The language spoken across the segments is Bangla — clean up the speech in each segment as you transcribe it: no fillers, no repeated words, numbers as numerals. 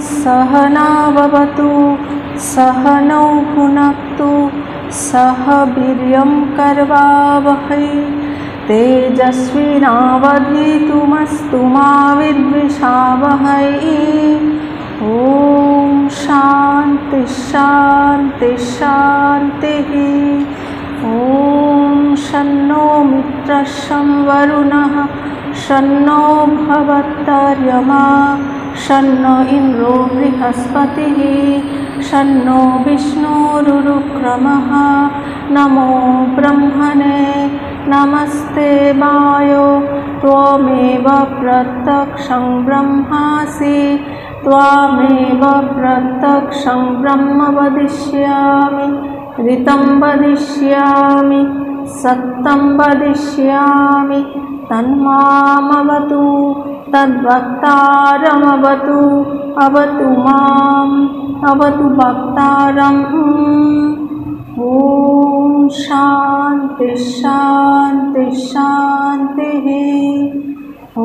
सहनाववतु सहनौ भुनक्तु सह वीर्यं करवावहै तेजस्विनावधीतमस्तु मा विद्विषावहै। ॐ शान्ति शान्ति शान्तिः। ॐ शन्नो मित्रः शं वरुणः शन्नो भवत्तर्यमा शन्नो इन्द्रो बृहस्पतिः शन्नो विष्णुरुक्रमः। नमो ब्रह्मणे नमस्ते वायो त्वमेव प्रत्यक्षं ब्रह्मासि त्वमेव प्रत्यक्षं ब्रह्म वदिष्यामि ऋतं वदिष्यामि सत्यं वदिष्यामि तन्मामवतु तद्वक्तारमवतु अवतु माम् अवतु वक्तारम्। ॐ शान्ति शान्ति शान्तिः। ॐ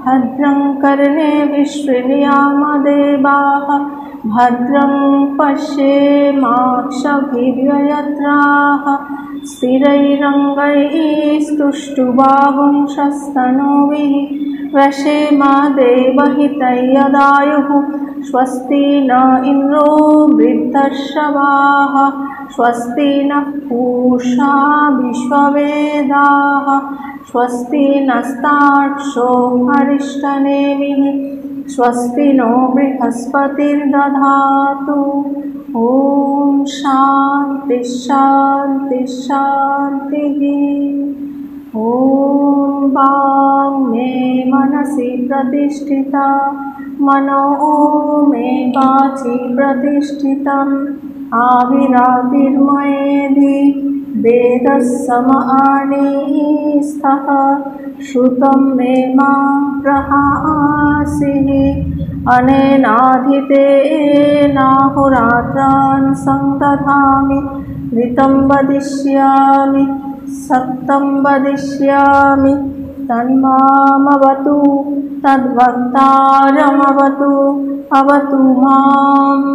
भद्रं कर्णेभिः शृणुयामदेवाः भद्रं पश्येमाक्षभिर्यजत्राः स्थिरैरङ्गैः स्तुष्टुवागुंशस्तनूभिः व्यशेमदेवहितैर्यदायुः स्वस्ति न इन्द्रो वृद्धश्रवाः स्वस्ति नः पूषा विश्ववेदाः स्वस्ति नस्तार्क्ष्यो अरिष्टनेमिः स्वस्ति नो बृहस्पतिर्दधातु। ॐ शान्ति शान्ति शान्तिः। ॐ वाङ् मे मनसि प्रतिष्ठिता मनो मे वाचि प्रतिष्ठितम् आविराविर्मयेधि वेदः समआनीस्तः श्रुतं मे मा प्रहासिः। अनेनाधितेनाहोरात्रान् संदधामि ऋतं वदिष्यामि सत्यं वदिष्यामि तन्मामवतु तद्वक्तारमवतु अवतु माम्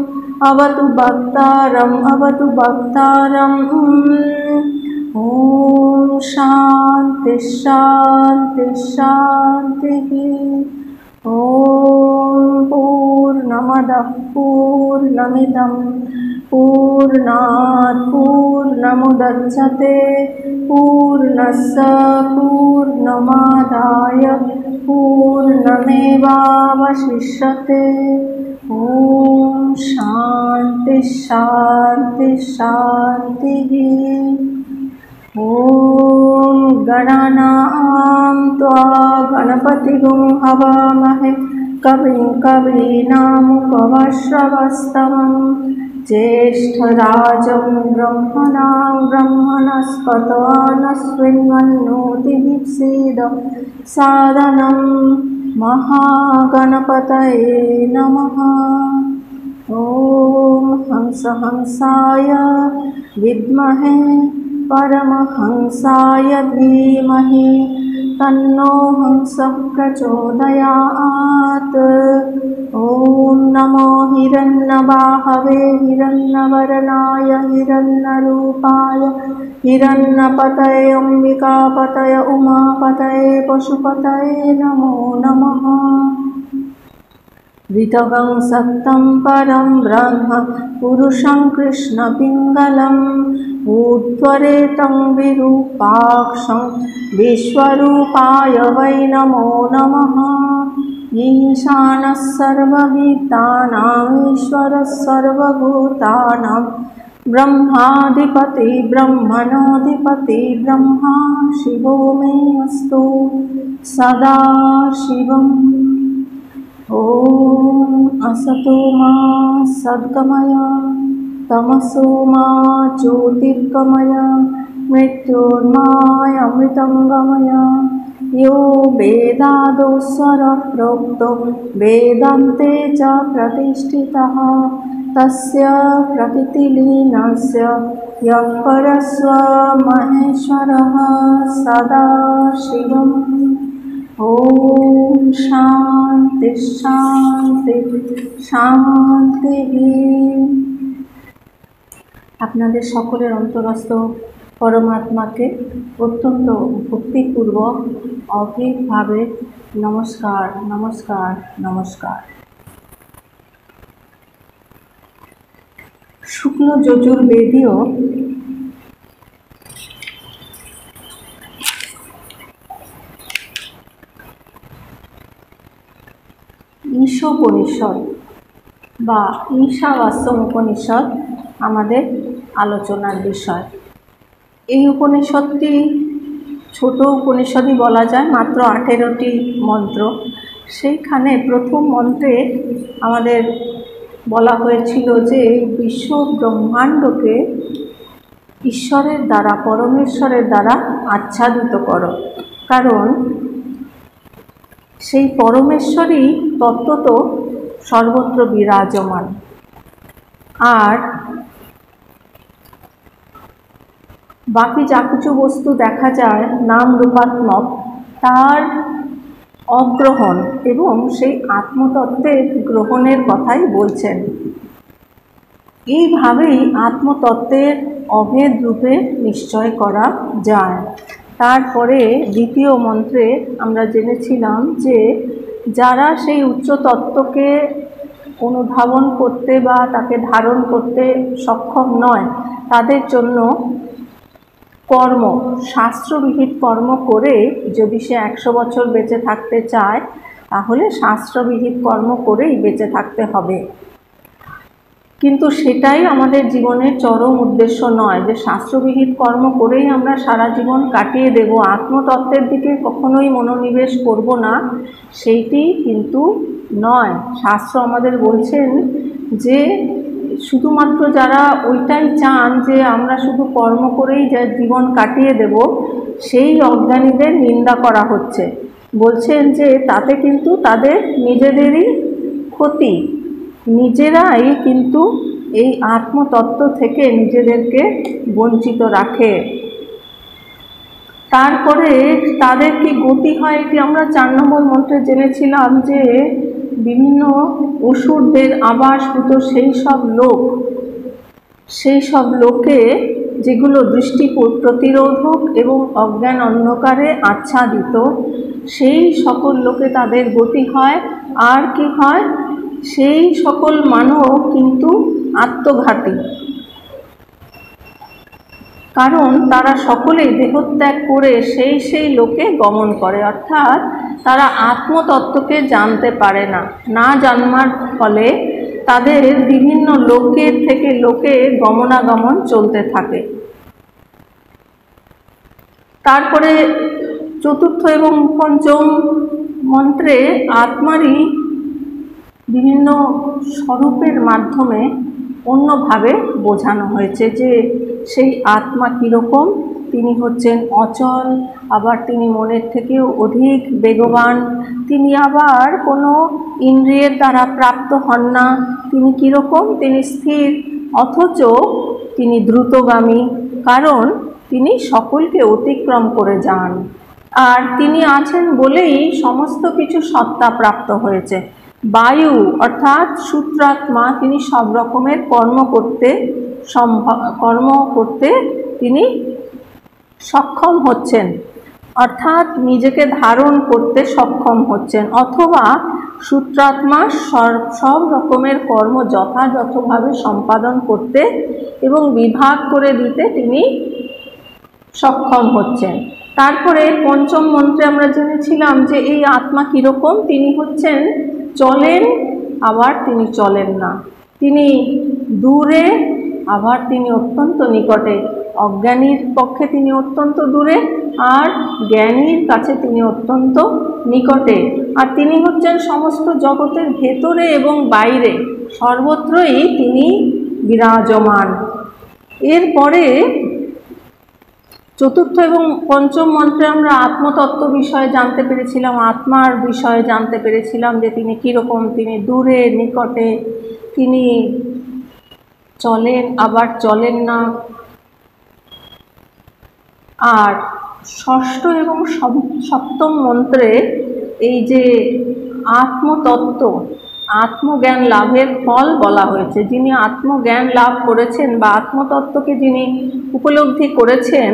अवतु वक्तारम् अवतु वक्तारम्। ॐ शान्ति शान्ति शान्तिः। ॐ पूर्णमदः पूर्णमिदं पूर्णात् पूर्णमुदच्यते पूर्णस्य पूर्णमादाय पूर्णमेवावशिष्यते। ॐ शान्ति शान्ति शान्तिः। ॐ गणानां त्वा गणपतिगुं हवामहे कविं कवीनामुपमश्रवस्तमं ज्येष्ठराजं ब्रह्मणां ब्रह्मणस्पत नस्विन्वन्नोतिभिः सादनं महागणपतये नमः। ॐ हंस हंसाय विद्महे परमहंसाय धीमहि तन्नो हंसः प्रचोदयात्। ॐ नमो हिरण्यबाहवे हिरण्यवर्णाय हिरण्यरूपाय हिरण्यपतये अम्बिकापतये उमापतये पशुपतये नमो नमः। ऋतवं सत्यं परं ब्रह्म पुरुषं कृष्णपिङ्गलम् ऊर्ध्वरेतं विरूपाक्षं विश्वरूपाय वै नमो नमः। ईशानः सर्वभूतानां ईश्वरः सर्वभूतानां ब्रह्माधिपति ब्रह्मणोऽधिपति ब्रह्मा शिवो मे अस्तु सदा शिवम्। ॐ असतो मा सद्गमय तमसो मा ज्योतिर्गमय मृत्योर्मामृतं गमय। यो वेदादो स्वरप्रोक्तो वेदान्ते च प्रतिष्ठितः तस्य प्रकृतिलीनस्य यः परस्व महेश्वरः सदा शिवम्। ওম শান্তি শান্তি শান্তি। আপনাদের সকলের অন্তরস্থ পরমাত্মাকে অত্যন্ত ভক্তিপূর্বক অভিভাবে নমস্কার নমস্কার নমস্কার। শুক্ল যজুর্বেদীয় ঈশোপনিষদ বা ঈশাবাস্যম উপনিষদ আমাদের আলোচনার বিষয়। এই উপনিষদটি ছোট উপনিষদই বলা যায়, মাত্র 18টি মন্ত্র। সেইখানে প্রথম মন্ত্রে আমাদের বলা হয়েছিল যে বিশ্ব ব্রহ্মাণ্ডকে ঈশ্বরের দ্বারা, পরমেশ্বরের দ্বারা আচ্ছাদিত করো, কারণ সেই পরমেশ্বরই তত্ত্বত সর্বত্র বিরাজমান। আর বাকি যা কিছু বস্তু দেখা যায় নাম রূপাত্মক, তার অগ্রহণ এবং সেই আত্মতত্ত্বের গ্রহণের কথাই বলছেন। এইভাবেই আত্মতত্ত্বের অভেদ রূপে নিশ্চয় করা যায়। তারপরে দ্বিতীয় মন্ত্রে আমরা জেনেছিলাম যে যারা সেই উচ্চ তত্ত্বকে অনুধাবন করতে বা তাকে ধারণ করতে সক্ষম নয়, তাদের জন্য কর্ম, শাস্ত্রবিহিত কর্ম করে যদি সে 100 বছর বেঁচে থাকতে চায়, তাহলে শাস্ত্রবিহিত কর্ম করেই বেঁচে থাকতে হবে। কিন্তু সেটাই আমাদের জীবনের চরম উদ্দেশ্য নয় যে শাস্ত্রবিহিত কর্ম করেই আমরা সারা জীবন কাটিয়ে দেব, আত্মতত্ত্বের দিকে কখনোই মনোনিবেশ করব না, সেইটি কিন্তু নয়। শাস্ত্র আমাদের বলছেন যে শুধুমাত্র যারা ওইটাই চান যে আমরা শুধু কর্ম করেই যা জীবন কাটিয়ে দেব, সেই অজ্ঞানীদের নিন্দা করা হচ্ছে। বলছেন যে তাতে কিন্তু তাদের নিজেদেরই ক্ষতি, নিজেরাই কিন্তু এই আত্মতত্ত্ব থেকে নিজেদেরকে বঞ্চিত রাখে। তারপরে তাদের কি গতি হয়, এটি আমরা 4 নম্বর মন্ত্রে জেনেছিলাম যে বিভিন্ন অসুরদের আবাসভূত সেই সব লোকে যেগুলো দৃষ্টি প্রতিরোধক এবং অজ্ঞান অন্ধকারে আচ্ছাদিত, সেই সকল লোকে তাদের গতি হয়। আর কি হয়, সেই সকল মানব কিন্তু আত্মঘাতী, কারণ তারা সকলেই দেহত্যাগ করে সেই লোকে গমন করে, অর্থাৎ তারা আত্মতত্ত্বকে জানতে পারে না। না জানবার ফলে তাদের বিভিন্ন লোকের থেকে লোকে গমনাগমন চলতে থাকে। তারপরে চতুর্থ এবং পঞ্চম মন্ত্রে আত্মারই বিভিন্ন স্বরূপের মাধ্যমে অন্যভাবে বোঝানো হয়েছে যে সেই আত্মা কীরকম। তিনি হচ্ছেন অচল, আবার তিনি মনের থেকেও অধিক বেগবান, তিনি আবার কোনো ইন্দ্রিয়ের দ্বারা প্রাপ্ত হন না। তিনি কীরকম, তিনি স্থির, অথচ তিনি দ্রুতগামী, কারণ তিনি সকলকে অতিক্রম করে যান। আর তিনি আছেন বলেই সমস্ত কিছু সত্তা প্রাপ্ত হয়েছে। বায়ু অর্থাৎ সূত্রাত্মা, তিনি সব রকমের কর্ম করতে তিনি সক্ষম হচ্ছেন, অর্থাৎ নিজেকে ধারণ করতে সক্ষম হচ্ছেন, অথবা সূত্রাত্মা সব রকমের কর্ম যথাযথভাবে সম্পাদন করতে এবং বিভাগ করে দিতে তিনি সক্ষম হচ্ছেন। তারপরে পঞ্চম মন্ত্রে আমরা জেনেছিলাম যে এই আত্মা কীরকম, তিনি হচ্ছেন চলেন আবার তিনি চলেন না, তিনি দূরে আবার তিনি অত্যন্ত নিকটে, অজ্ঞানীর পক্ষে তিনি অত্যন্ত দূরে আর জ্ঞানীর কাছে তিনি অত্যন্ত নিকটে। আর তিনি হচ্ছেন সমস্ত জগতের ভেতরে এবং বাইরে, সর্বত্রই তিনি বিরাজমান। এরপরে চতুর্থ এবং পঞ্চম মন্ত্রে আমরা আত্মতত্ত্ব বিষয়ে জানতে পেরেছিলাম, আত্মার বিষয়ে জানতে পেরেছিলাম যে তিনি কীরকম, তিনি দূরে নিকটে, তিনি চলেন আবার চলেন না। আর ষষ্ঠ এবং সপ্তম মন্ত্রে এই যে আত্মতত্ত্ব, আত্মজ্ঞান লাভের ফল বলা হয়েছে। যিনি আত্মজ্ঞান লাভ করেছেন বা আত্মতত্ত্বকে যিনি উপলব্ধি করেছেন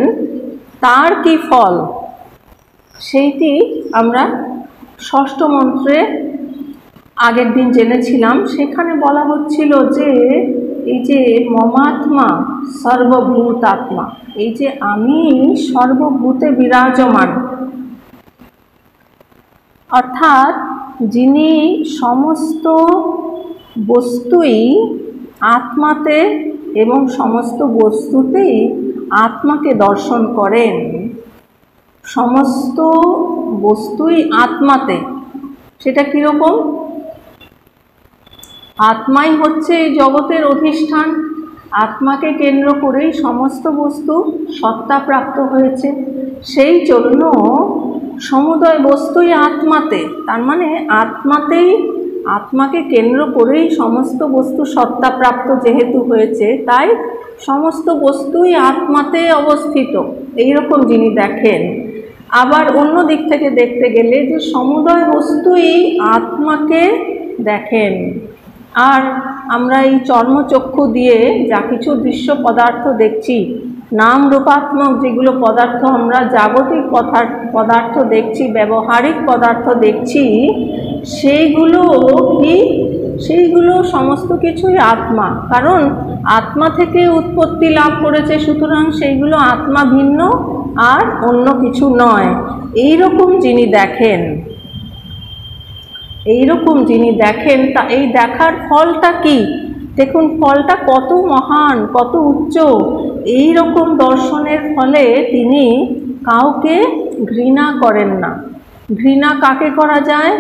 তার কি ফল, সেইটি আমরা ষষ্ঠ মন্ত্রে আগের দিন জেনেছিলাম। সেখানে বলা হচ্ছিল যে এই যে মমাত্মা সর্বভূত আত্মা, এই যে আমি সর্বভূতে বিরাজমান, অর্থাৎ যিনি সমস্ত বস্তুই আত্মাতে এবং সমস্ত বস্তুতেই আত্মাকে দর্শন করেন, সমস্ত বস্তুই আত্মাতে। সেটা কীরকম? আত্মাই হচ্ছে এই জগতের অধিষ্ঠান, আত্মাকে কেন্দ্র করেই সমস্ত বস্তু সত্তা প্রাপ্ত হয়েছে। সেই জন্য সমুদয় বস্তুই আত্মাতে, তার মানে আত্মাতেই, আত্মাকে কেন্দ্র করেই সমস্ত বস্তু সত্তা প্রাপ্ত যেহেতু হয়েছে, তাই সমস্ত বস্তুই আত্মাতে অবস্থিত, এইরকম যিনি দেখেন। আবার অন্য দিক থেকে দেখতে গেলে যে সমুদয় বস্তুই আত্মাকে দেখেন। আর আমরা এই চর্মচক্ষু দিয়ে যা কিছু দৃশ্য পদার্থ দেখছি, নাম রূপাত্মক যেগুলো পদার্থ আমরা জাগতিক পদার্থ দেখছি, ব্যবহারিক পদার্থ দেখছি, সেইগুলো কি? সেইগুলো সমস্ত কিছুই আত্মা, কারণ আত্মা থেকে উৎপত্তি লাভ করেছে, সুতরাং সেইগুলো আত্মা ভিন্ন আর অন্য কিছু নয়। এইরকম যিনি দেখেন, এইরকম যিনি দেখেন, তা এই দেখার ফলটা কি? দেখুন ফলটা কত মহান, কত উচ্চ। এই রকম দর্শনের ফলে তিনি কাউকে ঘৃণা করেন না। ঘৃণা কাকে করা যায়?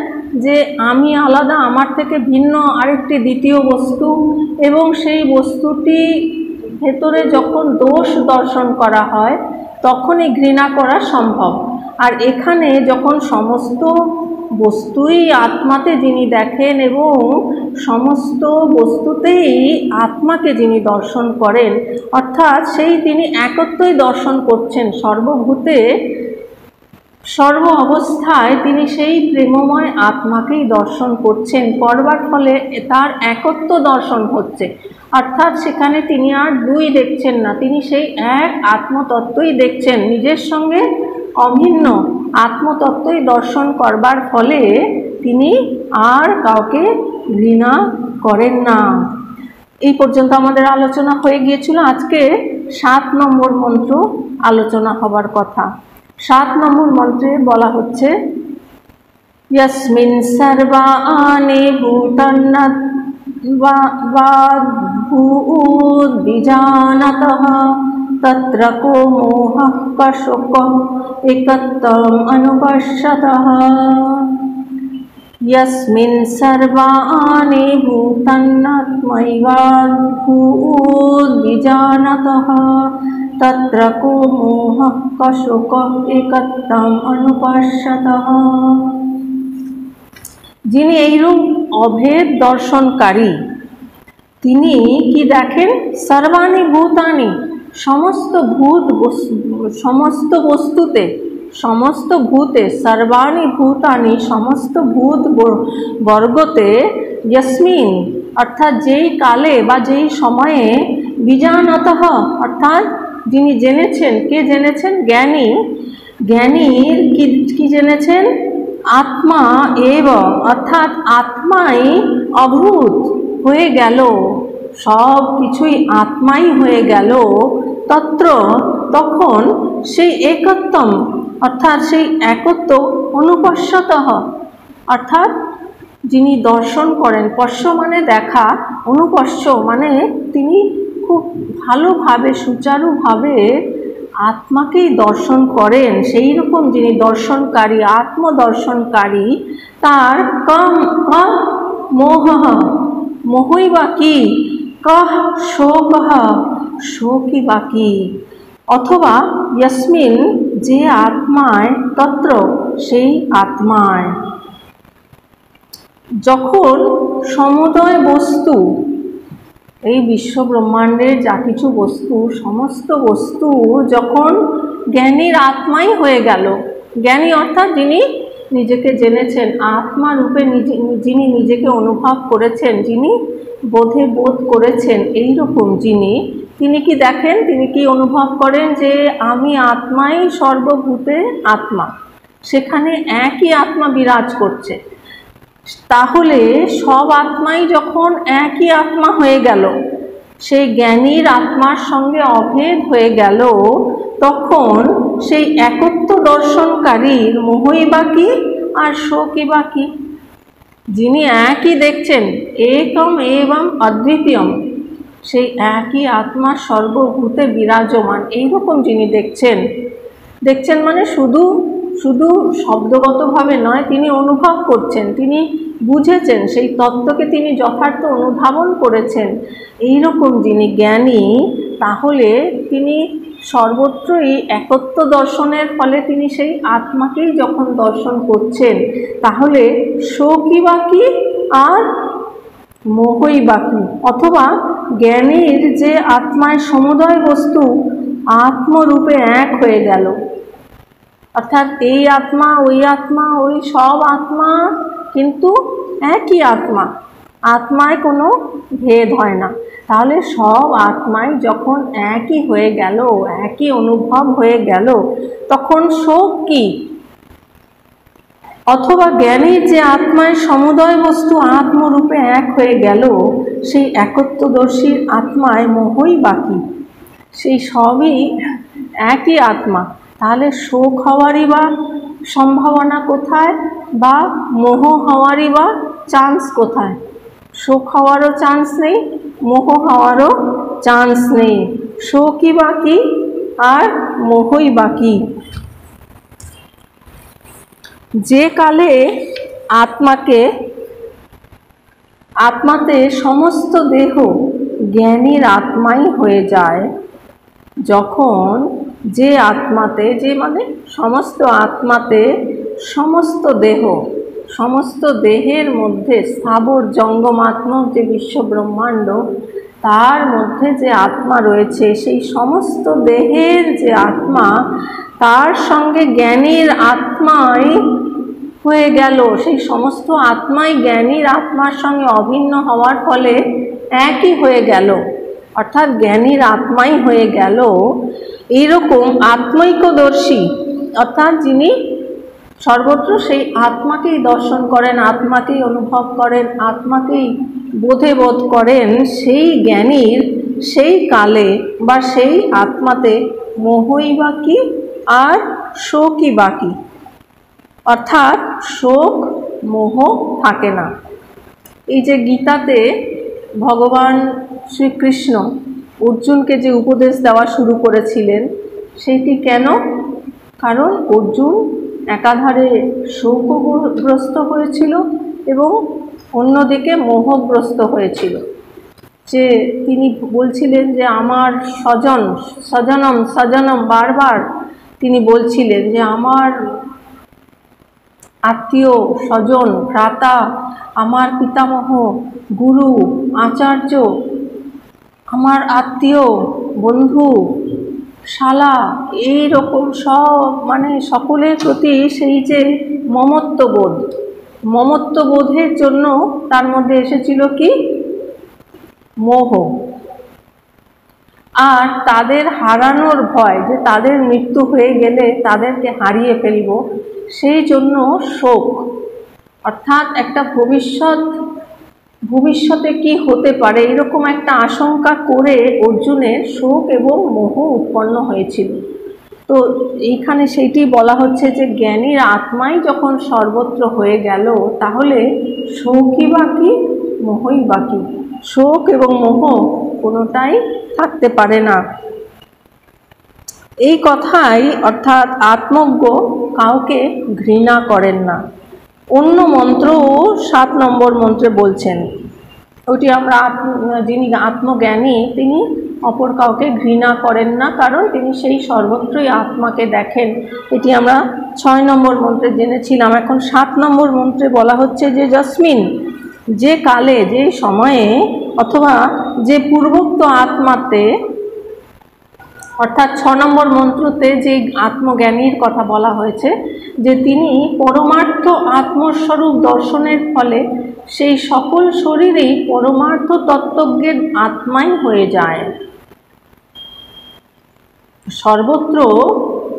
যে আমি আলাদা, আমার থেকে ভিন্ন আরেকটি দ্বিতীয় বস্তু, এবং সেই বস্তুটি ভেতরে যখন দোষ দর্শন করা হয় তখনই ঘৃণা করা সম্ভব। আর এখানে যখন সমস্ত বস্তুই আত্মাতে যিনি দেখেন এবং সমস্ত বস্তুতেই আত্মাকে যিনি দর্শন করেন, অর্থাৎ সেই তিনি একত্বই দর্শন করছেন, সর্বভূতে সর্ব অবস্থায় তিনি সেই প্রেমময় আত্মাকেই দর্শন করছেন। করবার ফলে তার একত্ব দর্শন হচ্ছে, অর্থাৎ সেখানে তিনি আর দুই দেখছেন না, তিনি সেই এক আত্মতত্ত্বই দেখছেন, নিজের সঙ্গে অভিন্ন আত্মতত্ত্বই দর্শন করবার ফলে তিনি আর কাউকে ঘৃণা করেন না। এই পর্যন্ত আমাদের আলোচনা হয়ে গিয়েছিল। আজকে 7 নম্বর মন্ত্র আলোচনা হবার কথা। 7 নম্বর মন্ত্রে বলা হচ্ছে यस्मिन् सर्वाणि भूतान्यद्भूद्विजानतः तत्र को मोहः कशोकः एकत्वम् अनुपश्यतः। यस्मिन् सर्वाणि भूतान्यद्भूद्विजानतः तत्र को मोहः कशोकः एकत्वम् अनुपश्यतः। যিনি এইরূপ অভেদ দর্শনকারী, তিনি কি দেখেন? সর্বাণি ভূতানি, সমস্ত বস্তুতে, সমস্ত ভূতে, সর্বাণি ভূতানি, সমস্ত ভূত বর্গতে, যস্মিন অর্থাৎ যেই কালে বা যেই সময়ে, বিজানতঃ অর্থাৎ যিনি জেনেছেন। কে জেনেছেন? জ্ঞানী। জ্ঞানীর কি জেনেছেন? আত্মা এব অর্থাৎ আত্মাই অভূত হয়ে গেল, সব কিছুই আত্মাই হয়ে গেল। তত্র তখন সেই একত্বম অর্থাৎ সেই একত্ব, অনুপশ্যতঃ অর্থাৎ যিনি দর্শন করেন, পশ্য মানে দেখা, অনুপশ্য মানে তিনি খুব ভালোভাবে সুচারুভাবে আত্মাকেই দর্শন করেন। সেই রকম যিনি দর্শনকারী, আত্মদর্শনকারী, তার মোহ, মোহই বা কি? কহ শোকঃ, শোকই বা কি? অথবা যস্মিন যে আত্মায়, তত্র সেই আত্মায়। যখন সমুদয় বস্তু, এই বিশ্ব ব্রহ্মাণ্ডের যা কিছু বস্তু, সমস্ত বস্তু যখন জ্ঞানীর আত্মাই হয়ে গেল। জ্ঞানী অর্থাৎ যিনি নিজেকে জেনেছেন, আত্মা রূপে যিনি নিজেকে অনুভব করেছেন, যিনি বোধে বোধ করেছেন, এইরকম তিনি কি দেখেন, তিনি কি অনুভব করেন যে আমি আত্মাই সর্বভূতে আত্মা, সেখানে একই আত্মা বিরাজ করছে। তাহলে সব আত্মাই যখন একই আত্মা হয়ে গেল, সেই জ্ঞানীর আত্মার সঙ্গে অভেদ হয়ে গেল, তখন সেই একত্ব দর্শনকারীর মোহই বা কি আর শোকই বা কি? যিনি একই দেখছেন, একম এবং অদ্বিতীয়ম, সেই একই আত্মা সর্বভূতে বিরাজমান, এইরকম যিনি দেখছেন মানে শুধু শুধু শব্দগতভাবে নয়, তিনি অনুভব করছেন, তিনি বুঝেছেন, সেই তত্ত্বকে তিনি যথার্থ অনুধাবন করেছেন, এইরকম যিনি জ্ঞানী, তাহলে তিনি সর্বত্রই একত্ব দর্শনের ফলে তিনি সেই আত্মাকেই যখন দর্শন করছেন, তাহলে শোকই বাকি আর মোহই বাকি, অথবা জ্ঞানীর যে আত্মায় সমুদয় বস্তু আত্মরূপে এক হয়ে গেল, অর্থাৎ এই আত্মা ওই সব আত্মা কিন্তু একই আত্মা, আত্মায় কোনো ভেদ হয় না। তাহলে সব আত্মায় যখন একই হয়ে গেল, একই অনুভব হয়ে গেল, তখন শোক কি? অথবা জ্ঞানীর যে আত্মায় সমুদয় বস্তু আত্মরূপে এক হয়ে গেল, সেই একত্বদর্শীর আত্মায় মোহই বাকি, সেই সবই একই আত্মা, তাহলে শোক হওয়ারই বা সম্ভাবনা কোথায়, বা মোহ হওয়ারই বা চান্স কোথায়? শোক হওয়ারও চান্স নেই, মোহ হওয়ারও চান্স নেই, শোকই বাকি আর মোহই বাকি। যে কালে আত্মাতে সমস্ত দেহ জ্ঞানীর আত্মাই হয়ে যায়, যখন যে আত্মাতে, যে মানে সমস্ত আত্মাতে সমস্ত দেহের মধ্যে স্থাবর জঙ্গমাত্মক যে বিশ্ব ব্রহ্মাণ্ড, তার মধ্যে যে আত্মা রয়েছে, সেই সমস্ত দেহের যে আত্মা, তার সঙ্গে জ্ঞানীর আত্মাই হয়ে গেল, সেই সমস্ত আত্মাই জ্ঞানীর আত্মার সঙ্গে অভিন্ন হওয়ার ফলে একই হয়ে গেল, অর্থাৎ জ্ঞানীর আত্মাই হয়ে গেল। এইরকম আত্মৈক্যদর্শী, অর্থাৎ যিনি সর্বত্র সেই আত্মাকেই দর্শন করেন, আত্মাকেই অনুভব করেন, আত্মাকেই বোধে বোধ করেন, সেই জ্ঞানীর সেই কালে বা সেই আত্মাতে মোহই বাকি আর শোকই বাকি, অর্থাৎ শোক মোহ থাকে না। এই যে গীতাতে ভগবান শ্রীকৃষ্ণ অর্জুনকে যে উপদেশ দেওয়া শুরু করেছিলেন, সেটি কেন? কারণ অর্জুন একাধারে শোকগ্রস্ত হয়েছিল এবং অন্যদিকে মোহগ্রস্ত হয়েছিল। যে তিনি বলছিলেন যে আমার স্বজনম বারবার তিনি বলছিলেন যে আমার আত্মীয় স্বজন, ভ্রাতা, আমার পিতামহ, গুরু, আচার্য, আমার আত্মীয়, বন্ধু, শালা, এই রকম সব মানে সকলের প্রতি সেই যে মমত্ববোধের জন্য তার মধ্যে এসেছিল কি? মোহ। আর তাদের হারানোর ভয়, যে তাদের মৃত্যু হয়ে গেলে তাদেরকে হারিয়ে ফেলব, সেই জন্য শোক, অর্থাৎ একটা ভবিষ্যতে কি হতে পারে এরকম একটা আশঙ্কা করে অর্জুনের শোক এবং মোহ উৎপন্ন হয়েছিল। তো এইখানে সেইটি বলা হচ্ছে যে জ্ঞানীর আত্মাই যখন সর্বত্র হয়ে গেল, তাহলে শোকই বাকি, মোহই বাকি, শোক এবং মোহ কোনোটাই থাকতে পারে না। এই কথাই অর্থাৎ আত্মজ্ঞ কাউকে ঘৃণা করেন না। অন্য মন্ত্রও 7 নম্বর মন্ত্রে বলছেন, ওটি আমরা যিনি আত্মজ্ঞানী তিনি অপর কাউকে ঘৃণা করেন না, কারণ তিনি সেই সর্বত্রই আত্মাকে দেখেন। এটি আমরা 6 নম্বর মন্ত্রে জেনেছিলাম। এখন 7 নম্বর মন্ত্রে বলা হচ্ছে যে যস্মিন, যে কালে, যে সময়ে, অথবা যে পূর্বোক্ত আত্মাতে অর্থাৎ 6 নম্বর মন্ত্রতে যে আত্মজ্ঞানীর কথা বলা হয়েছে, যে তিনি পরমার্থ আত্মস্বরূপ দর্শনের ফলে সেই সকল শরীরেই পরমার্থ তত্ত্বজ্ঞের আত্মাই হয়ে যায়। সর্বত্র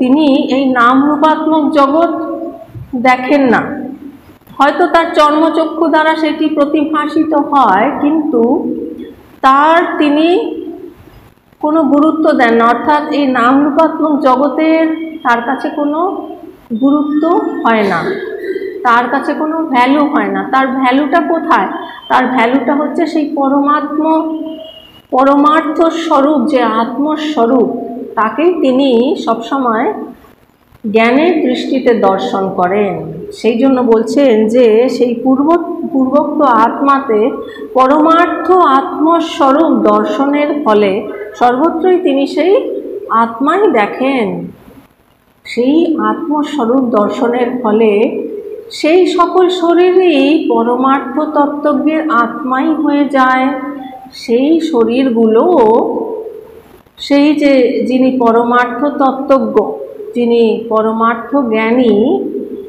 তিনি এই নামরূপাত্মক জগৎ দেখেন না, হয়তো তার চর্মচক্ষু দ্বারা সেটি প্রতিভাসিত হয়, কিন্তু তিনি কোনো গুরুত্ব দেন না, অর্থাৎ এই নামরূপাত্মক জগতের তার কাছে কোনো গুরুত্ব হয় না, তার কাছে কোনো ভ্যালু হয় না। তার ভ্যালুটা কোথায়? তার ভ্যালুটা হচ্ছে সেই পরমার্থ স্বরূপ, যে আত্মস্বরূপ, তাকেই তিনি সবসময় জ্ঞানের দৃষ্টিতে দর্শন করেন। সেই জন্য বলছেন যে সেই পূর্বোক্ত আত্মাতে পরমার্থ আত্মস্বরূপ দর্শনের ফলে সর্বত্রই তিনি সেই আত্মাই দেখেন। সেই আত্মস্বরূপ দর্শনের ফলে সেই সকল শরীরই পরমার্থ তত্ত্বজ্ঞের আত্মাই হয়ে যায়। সেই শরীরগুলোও সেই যে যিনি পরমার্থ তত্ত্বজ্ঞ, যিনি পরমার্থ জ্ঞানী,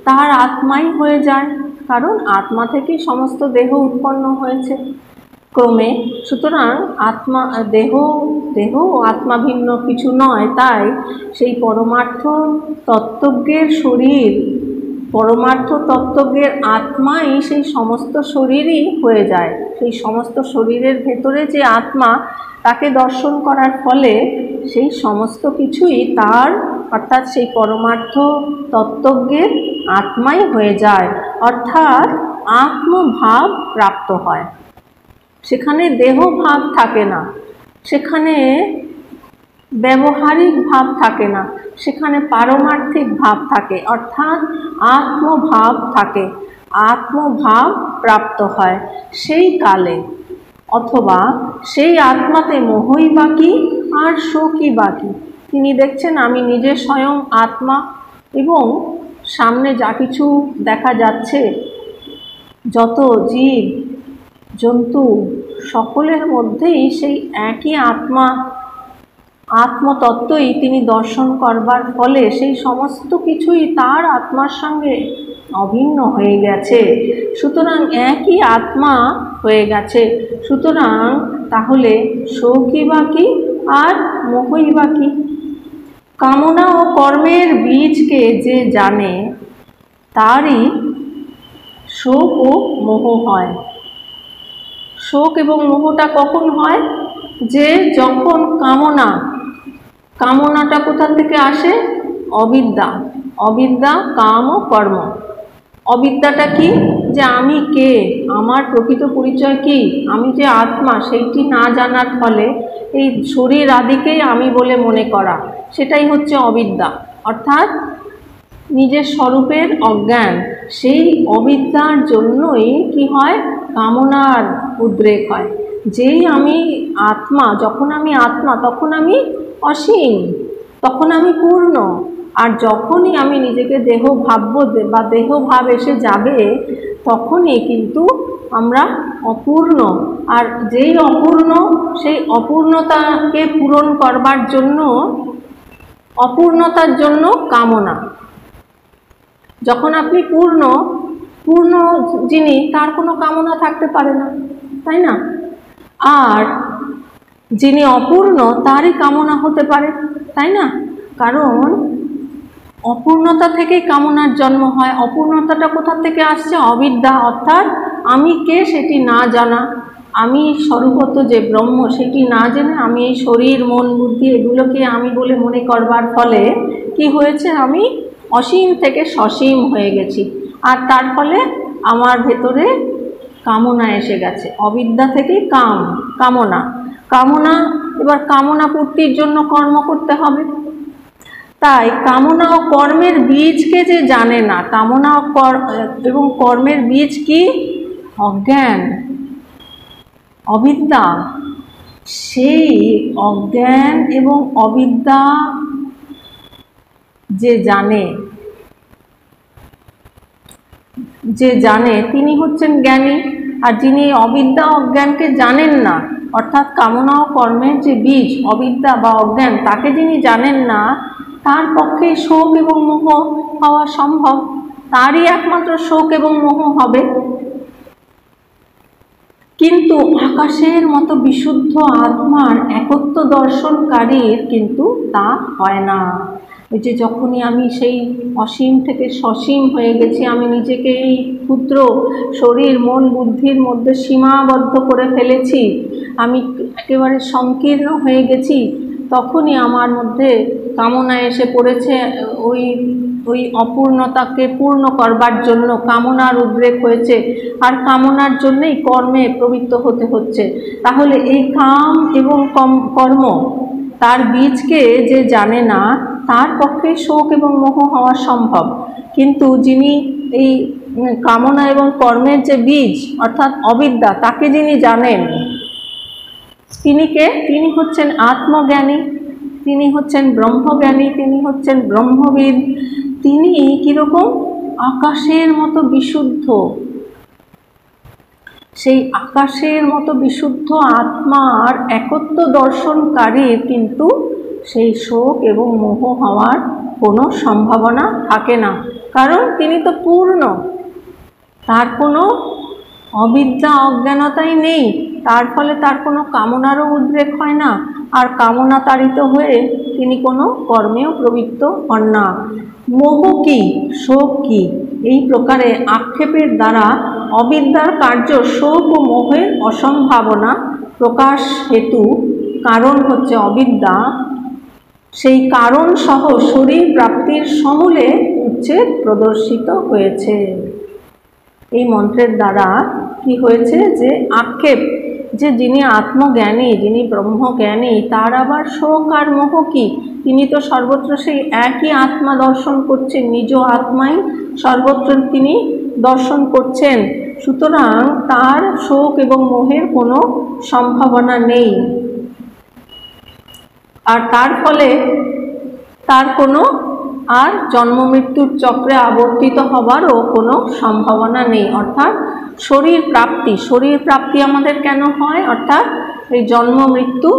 তার আত্মাই হয়ে যায়, কারণ আত্মা থেকে সমস্ত দেহ উৎপন্ন হয়েছে ক্রমে। সুতরাং দেহ আত্মা ভিন্ন কিছু নয়, তাই সেই পরমার্থ তত্ত্বজ্ঞের শরীর, পরমার্থ তত্ত্বজ্ঞের আত্মাই সেই সমস্ত শরীরই হয়ে যায়। সেই সমস্ত শরীরের ভেতরে যে আত্মা, তাকে দর্শন করার ফলে সেই সমস্ত কিছুই তার, অর্থাৎ সেই পরমার্থ তত্ত্বজ্ঞের আত্মাই হয়ে যায়, অর্থাৎ আত্মভাব প্রাপ্ত হয়। সেখানে দেহভাব থাকে না, সেখানে ব্যবহারিক ভাব থাকে না, সেখানে পারমার্থিক ভাব থাকে, অর্থাৎ আত্মভাব থাকে, আত্মভাব প্রাপ্ত হয় সেই কালে। অথবা সেই আত্মাতে মোহই বাকি আর শোকই বাকি। তিনি দেখছেন আমি নিজে স্বয়ং আত্মা, এবং সামনে যা কিছু দেখা যাচ্ছে, যত জীব জন্তু, সকলের মধ্যেই সেই একই আত্মতত্ত্বই তিনি দর্শন করবার ফলে সেই সমস্ত কিছুই তার আত্মার সঙ্গে অভিন্ন হয়ে গেছে। সুতরাং একই আত্মা হয়ে গেছে। সুতরাং তাহলে শোকই বাকি আর মোহই বাকি। কামনা ও কর্মের বীজকে যে জানে, তারই শোক ও মোহ হয়। শোক এবং মোহটা কখন হয়? যে যখন কামনাটা কোথা থেকে আসে? অবিদ্যা, কাম ও কর্ম। অবিদ্যাটা কি? যে আমি কে, আমার প্রকৃত পরিচয় কি, আমি যে আত্মা, সেইটি না জানার ফলে এই শরীর আদিকেই আমি বলে মনে করা, সেটাই হচ্ছে অবিদ্যা, অর্থাৎ নিজের স্বরূপের অজ্ঞান। সেই অবিদ্যার জন্যই কি হয়? কামনার উদ্রেক হয়। যেই আমি আত্মা, যখন আমি আত্মা, তখন আমি অসীম, তখন আমি পূর্ণ। আর যখনই আমি নিজেকে দেহ ভাবব বা দেহ ভাব এসে যাবে, তখনই কিন্তু আমরা অপূর্ণ। আর যেই অপূর্ণ, সেই অপূর্ণতাকে পূরণ করবার জন্য, অপূর্ণতার জন্য কামনা। যখন আপনি পূর্ণ যিনি, তার কোনো কামনা থাকতে পারে না, তাই না? আর যিনি অপূর্ণ, তারই কামনা হতে পারে, তাই না? কারণ অপূর্ণতা থেকেই কামনার জন্ম হয়। অপূর্ণতাটা কোথা থেকে আসছে? অবিদ্যা, অর্থাৎ আমি কে সেটি না জানা, আমি স্বরূপত যে ব্রহ্ম সেটি না জেনে আমি এই শরীর, মন, বুদ্ধি এগুলোকে আমি বলে মনে করবার ফলে কি হয়েছে? আমি অসীম থেকে সসীম হয়ে গেছি। আর তার ফলে আমার ভেতরে কামনা এসে গেছে। অবিদ্যা থেকে কামনা। এবার কামনা পূর্তির জন্য কর্ম করতে হবে। তাই কামনা ও কর্মের বীজকে যে জানে না, কামনা এবং কর্মের বীজ কি? অজ্ঞান, অবিদ্যা। সেই অজ্ঞান এবং অবিদ্যা যে জানে তিনি হচ্ছেন জ্ঞানী। আর যিনি অবিদ্যা অজ্ঞানকে জানেন না, অর্থাৎ কামনা ও কর্মের যে বীজ অবিদ্যা বা অজ্ঞান, তাকে যিনি জানেন না, তার পক্ষে শোক এবং মোহ হওয়া সম্ভব। তারই একমাত্র শোক এবং মোহ হবে। কিন্তু আকাশের মতো বিশুদ্ধ আত্মার একত্ব দর্শনকারীর কিন্তু তা হয় না। এই যে যখনই আমি সেই অসীম থেকে সসীম হয়ে গেছি, আমি নিজেকে এই ক্ষুদ্র শরীর মন বুদ্ধির মধ্যে সীমাবদ্ধ করে ফেলেছি, আমি একেবারে সংকীর্ণ হয়ে গেছি, তখনই আমার মধ্যে কামনা এসে পড়েছে। ওই ওই অপূর্ণতাকে পূর্ণ করবার জন্য কামনার উদ্রেক হয়েছে, আর কামনার জন্যই কর্মে প্রবৃত্ত হতে হচ্ছে। তাহলে এই কাম এবং কর্ম, তার বীজকে যে জানে না, তার পক্ষে শোক এবং মোহ হওয়া সম্ভব। কিন্তু যিনি এই কামনা এবং কর্মের যে বীজ অর্থাৎ অবিদ্যা, তাকে যিনি জানেন, তিনি কে? তিনি হচ্ছেন আত্মজ্ঞানী, তিনি হচ্ছেন ব্রহ্মজ্ঞানী, তিনি হচ্ছেন ব্রহ্মবিদ। তিনি কীরকম? আকাশের মতো বিশুদ্ধ। সেই আকাশের মতো বিশুদ্ধ আত্মার একত্ব দর্শনকারীর কিন্তু সেই শোক এবং মোহ হওয়ার কোনো সম্ভাবনা থাকে না, কারণ তিনি তো পূর্ণ, তার কোনো অবিদ্যা অজ্ঞানতাই নেই। তার ফলে তার কোনো কামনারও উদ্রেক হয় না, আর কামনা তাড়িত হয়ে তিনি কোনো কর্মেও প্রবৃত্ত হন না। মোহ কি, শোক কি, এই প্রকারে আক্ষেপের দ্বারা অবিদ্যার কার্য শোক ও মোহের অসম্ভাবনা প্রকাশ হেতু, কারণ হচ্ছে অবিদ্যা, সেই কারণ সহ শরীর প্রাপ্তির সমূলে উচ্ছেদ প্রদর্শিত হয়েছে। এই মন্ত্রের দ্বারা কি হয়েছে? যে আক্ষেপ, যে যিনি আত্মজ্ঞানী, যিনি ব্রহ্মজ্ঞানী, তার আবার শোক আর মোহ কি? তিনি তো সর্বত্র সেই একই আত্মা দর্শন করছেন, নিজ আত্মাই সর্বত্র তিনি দর্শন করছেন। সুতরাং তার শোক এবং মোহের কোনো সম্ভাবনা নেই, আর তার ফলে তার কোনো আর জন্ম মৃত্যুর চক্রে আবর্তিত হবারও কোনো সম্ভাবনা নেই। অর্থাৎ শরীর প্রাপ্তি আমাদের কেন হয়? অর্থাৎ এই জন্ম মৃত্যু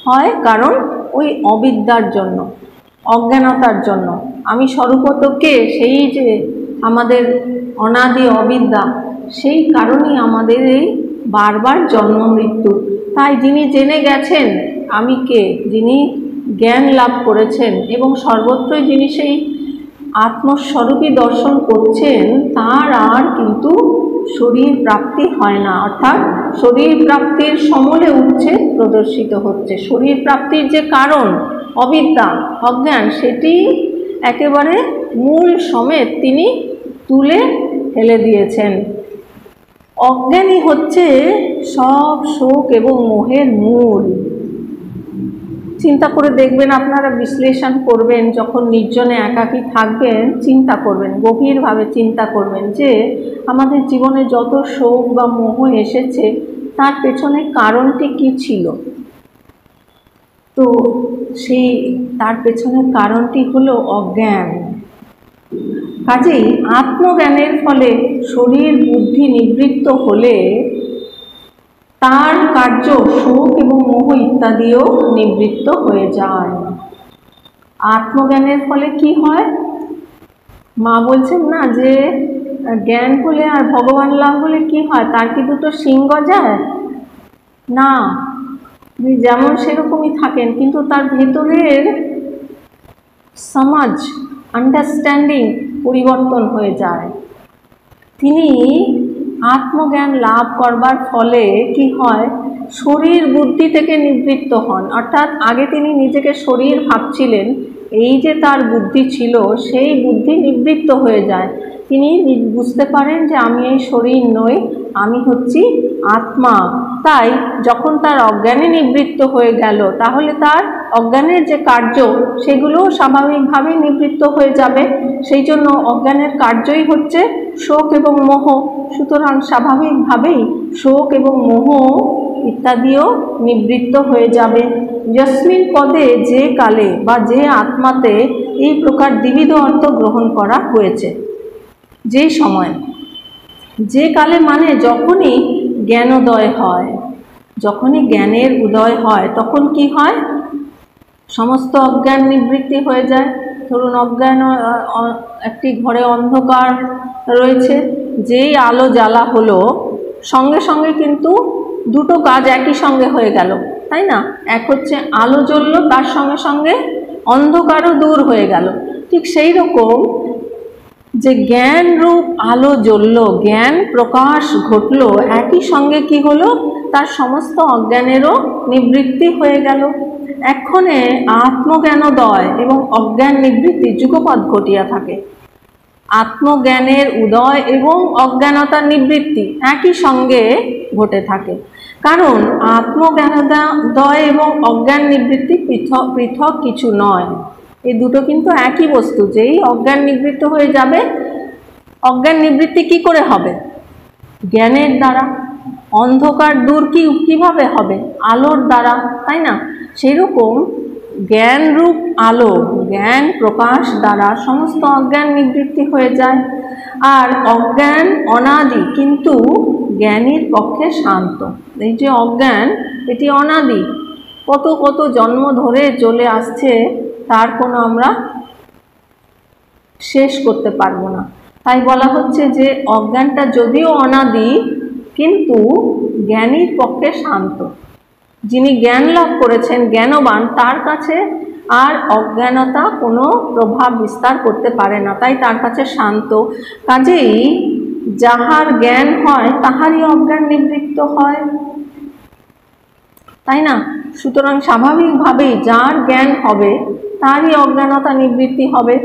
হয় কারণ ওই অবিদ্যার জন্য, অজ্ঞানতার জন্য। আমি স্বরূপত কে? সেই যে আমাদের অনাদি অবিদ্যা, সেই কারণেই আমাদের এই বারবার জন্ম মৃত্যু। তাই যিনি জেনে গেছেন আমি কে, যিনি জ্ঞান লাভ করেছেন এবং সর্বত্রই যিনি সেই আত্মস্বরূপী দর্শন করছেন, তার আর কিন্তু শরীর প্রাপ্তি হয় না। অর্থাৎ শরীর প্রাপ্তির সমূলে উচ্ছেদ প্রদর্শিত হচ্ছে। শরীর প্রাপ্তির যে কারণ অবিদ্যা অজ্ঞান, সেটি একেবারে মূল সমেত তিনি তুলে ফেলে দিয়েছেন। অজ্ঞানী হচ্ছে সব শোক এবং মোহের মূল। চিন্তা করে দেখবেন, আপনারা বিশ্লেষণ করবেন, যখন নির্জনে একাকী থাকবেন, চিন্তা করবেন, গভীরভাবে চিন্তা করবেন যে আমাদের জীবনে যত শোক বা মোহ এসেছে, তার পেছনে কারণটি কি ছিল? তো সেই তার পেছনের কারণটি হলো অজ্ঞান। কাজেই আত্মজ্ঞানের ফলে শরীর বুদ্ধি নিবৃত্ত হলে তার কার্য শোক এবং মোহ ইত্যাদিও নিবৃত্ত হয়ে যায়। আত্মজ্ঞানের ফলে কি হয়? মা বলছেন না যে জ্ঞান হলে আর ভগবান লাভ হলে কি হয়? তার কি দুটো সিংহ যায় না? যেমন সেরকমই থাকেন, কিন্তু তার ভেতরের সমাজ আন্ডারস্ট্যান্ডিং পরিবর্তন হয়ে যায়। তিনি আত্মজ্ঞান লাভ করবার ফলে কি হয়? শরীর বুদ্ধি থেকে নিবৃত্ত হন। অর্থাৎ আগে তিনি নিজেকে শরীর ভাবছিলেন, এই যে তার বুদ্ধি ছিল, সেই বুদ্ধি নিবৃত্ত হয়ে যায়। তিনি বুঝতে পারেন যে আমি এই শরীর নই, আমি হচ্ছি আত্মা। তাই যখন তার অজ্ঞানে নিবৃত্ত হয়ে গেল, তাহলে তার অজ্ঞানের যে কার্য, সেগুলো স্বাভাবিকভাবেই নিবৃত্ত হয়ে যাবে। সেই জন্য অজ্ঞানের কার্যই হচ্ছে শোক এবং মোহ। সুতরাং স্বাভাবিকভাবেই শোক এবং মোহ ইত্যাদিও নিবৃত্ত হয়ে যাবে। যস্মিন পদে, যে কালে বা যে আত্মাতে এই প্রকার দ্বিবিধ অর্থ গ্রহণ করা হয়েছে, যে সময়, যে কালে মানে যখনই জ্ঞানোদয় হয়, যখনই জ্ঞানের উদয় হয় তখন কি হয়, সমস্ত অজ্ঞান নিবৃত্তি হয়ে যায়। ধরুন অজ্ঞান, একটি ঘরে অন্ধকার রয়েছে, যেই আলো জ্বালা হলো সঙ্গে সঙ্গে কিন্তু দুটো কাজ একই সঙ্গে হয়ে গেল, তাই না? এক হচ্ছে আলো জ্বলল, তার সঙ্গে সঙ্গে অন্ধকারও দূর হয়ে গেল। ঠিক সেই রকম যে জ্ঞান রূপ আলো জ্বলল, জ্ঞান প্রকাশ ঘটল, একই সঙ্গে কি হলো, তার সমস্ত অজ্ঞানেরও নিবৃত্তি হয়ে গেল। এক্ষণে আত্মজ্ঞানোদয় এবং অজ্ঞান নিবৃত্তি যুগপৎ ঘটিয়া থাকে। আত্মজ্ঞানের উদয় এবং অজ্ঞানতার নিবৃত্তি একই সঙ্গে ঘটে থাকে, কারণ আত্মজ্ঞানোদয় এবং অজ্ঞান নিবৃত্তি পৃথক পৃথক কিছু নয়। এই দুটো কিন্তু একই বস্তু। যেই অজ্ঞান নিবৃত্ত হয়ে যাবে, অজ্ঞান নিবৃত্তি কি করে হবে? জ্ঞানের দ্বারা। অন্ধকার দূর কিভাবে হবে? আলোর দ্বারা, তাই না? সেই রকম জ্ঞান রূপ আলো, জ্ঞান প্রকাশ দ্বারা সমস্ত অজ্ঞান নিবৃত্তি হয়ে যায়। আর অজ্ঞান অনাদি, কিন্তু জ্ঞানীর পক্ষে শান্ত। এই যে অজ্ঞান, এটি অনাদি, কত কত জন্ম ধরে চলে আসছে, তার কোনো আমরা শেষ করতে পারবো না। তাই বলা হচ্ছে যে অজ্ঞানটা যদিও অনাদি, কিন্তু জ্ঞানীর পক্ষে শান্ত। যিনি জ্ঞান লাভ করেছেন, জ্ঞানবান, তার কাছে আর অজ্ঞানতা কোনো প্রভাব বিস্তার করতে পারে না, তাই তার কাছে শান্ত। কাজেই যাহার জ্ঞান হয় তাহারই অজ্ঞান নিবৃত্ত হয়, তাই না? সুতরাং স্বাভাবিকভাবেই যার জ্ঞান হবে তারই অজ্ঞানতা নিবৃত্তি হবে,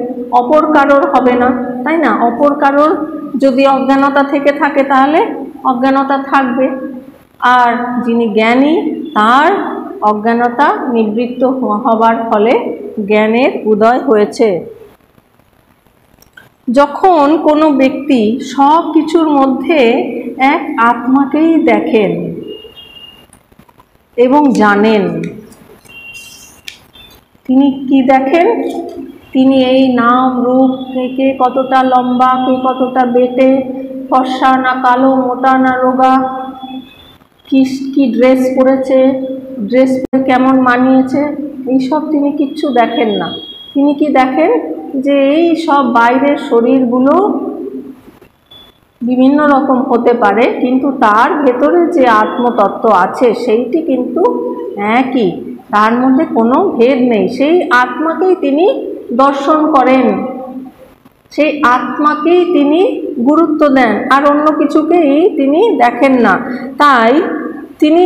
অপর কারোর হবে না, তাই না? অপর কারোর যদি অজ্ঞানতা থেকে থাকে তাহলে অজ্ঞানতা থাকবে, আর যিনি জ্ঞানী তার অজ্ঞানতা নিবৃত্ত হবার ফলে জ্ঞানের উদয় হয়েছে। যখন কোনো ব্যক্তি সব কিছুর মধ্যে এক আত্মাকেই দেখেন এবং জানেন, তিনি কি দেখেন? তিনি এই নাম রূপ, কে কতটা লম্বা, কে কতটা বেটে, ফর্সা না কালো, মোটা না রোগা, কি ড্রেস পরেছে, ড্রেস পরে কেমন মানিয়েছে, এইসব তিনি কিচ্ছু দেখেন না। তিনি কি দেখেন? যে এই সব বাইরের শরীরগুলো বিভিন্ন রকম হতে পারে, কিন্তু তার ভেতরে যে আত্মতত্ত্ব আছে সেইটি কিন্তু একই, তার মধ্যে কোনো ভেদ নেই। সেই আত্মাকেই তিনি দর্শন করেন, সেই আত্মাকেই তিনি গুরুত্ব দেন, আর অন্য কিছুকেই তিনি দেখেন না। তাই তিনি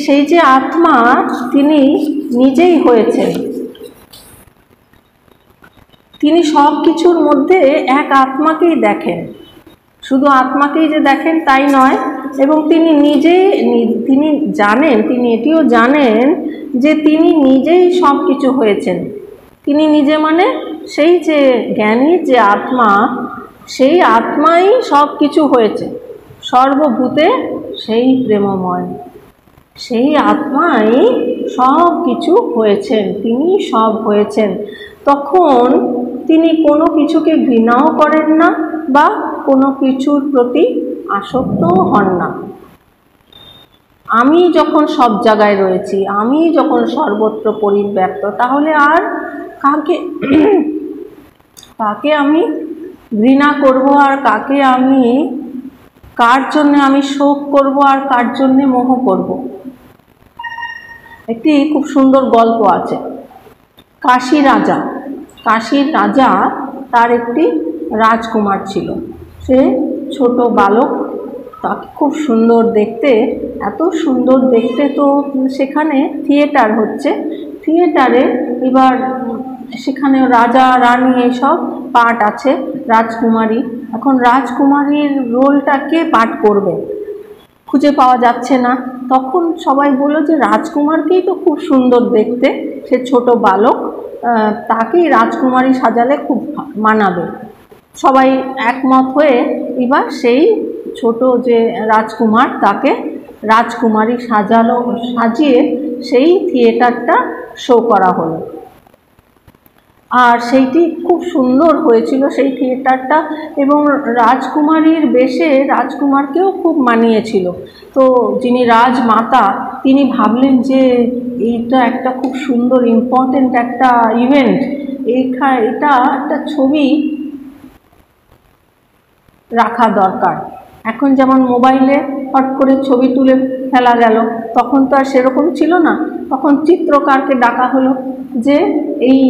সেই যে আত্মা, তিনি নিজেই হয়েছেন। তিনি সব কিছুর মধ্যে এক আত্মাকেই দেখেন, শুধু আত্মাকেই যে দেখেন তাই নয়, এবং তিনি তিনি জানেন, তিনি এটিও জানেন যে তিনি নিজেই সব কিছু হয়েছেন। তিনি নিজে মানে সেই যে জ্ঞানীর যে আত্মা, সেই আত্মাই সব কিছু হয়েছে, সর্বভূতে সেই প্রেমময়, সেই আত্মাই সব কিছু হয়েছেন, তিনি সব হয়েছেন। তখন তিনি কোনো কিছুকে ঘৃণাও করেন না বা কোনো কিছুর প্রতি আসক্তও হন না। আমি যখন সব জায়গায় রয়েছি, আমি যখন সর্বত্র পরিব্যাপ্ত, তাহলে আর কাকে আমি ঘৃণা করব, আর কার জন্য আমি শোক করব, আর কার জন্য মোহ করব? একটি খুব সুন্দর গল্প আছে। কাশীর রাজা, তার একটি রাজকুমার ছিল। সে ছোট বালক, তাকে খুব সুন্দর দেখতে, এত সুন্দর দেখতে। তো সেখানে থিয়েটার হচ্ছে, থিয়েটারে এবার সেখানে রাজা রানী এসব পাঠ আছে, রাজকুমারী। এখন রাজকুমারীর রোলটা কে পাঠ করবে খুঁজে পাওয়া যাচ্ছে না। তখন সবাই বলল যে রাজকুমারকেই তো খুব সুন্দর দেখতে, সে ছোট বালক, তাকেই রাজকুমারী সাজালে খুব মানাবে। সবাই একমত হয়ে এবার সেই ছোট যে রাজকুমার, তাকে রাজকুমারী সাজিয়ে সেই থিয়েটারটা শো করা হলো। আর সেইটি খুব সুন্দর হয়েছিল সেই থিয়েটারটা, এবং রাজকুমারীর বেশে রাজকুমারকেও খুব মানিয়েছিল। তো যিনি রাজমাতা তিনি ভাবলেন যে এইটা একটা খুব সুন্দর ইম্পর্টেন্ট একটা ইভেন্ট, এটা একটা ছবি রাখা দরকার। এখন যেমন মোবাইলে হট করে ছবি তুলে ফেলা গেল, তখন তো আর সেরকম ছিল না। তখন চিত্রকারকে ডাকা হলো যে এই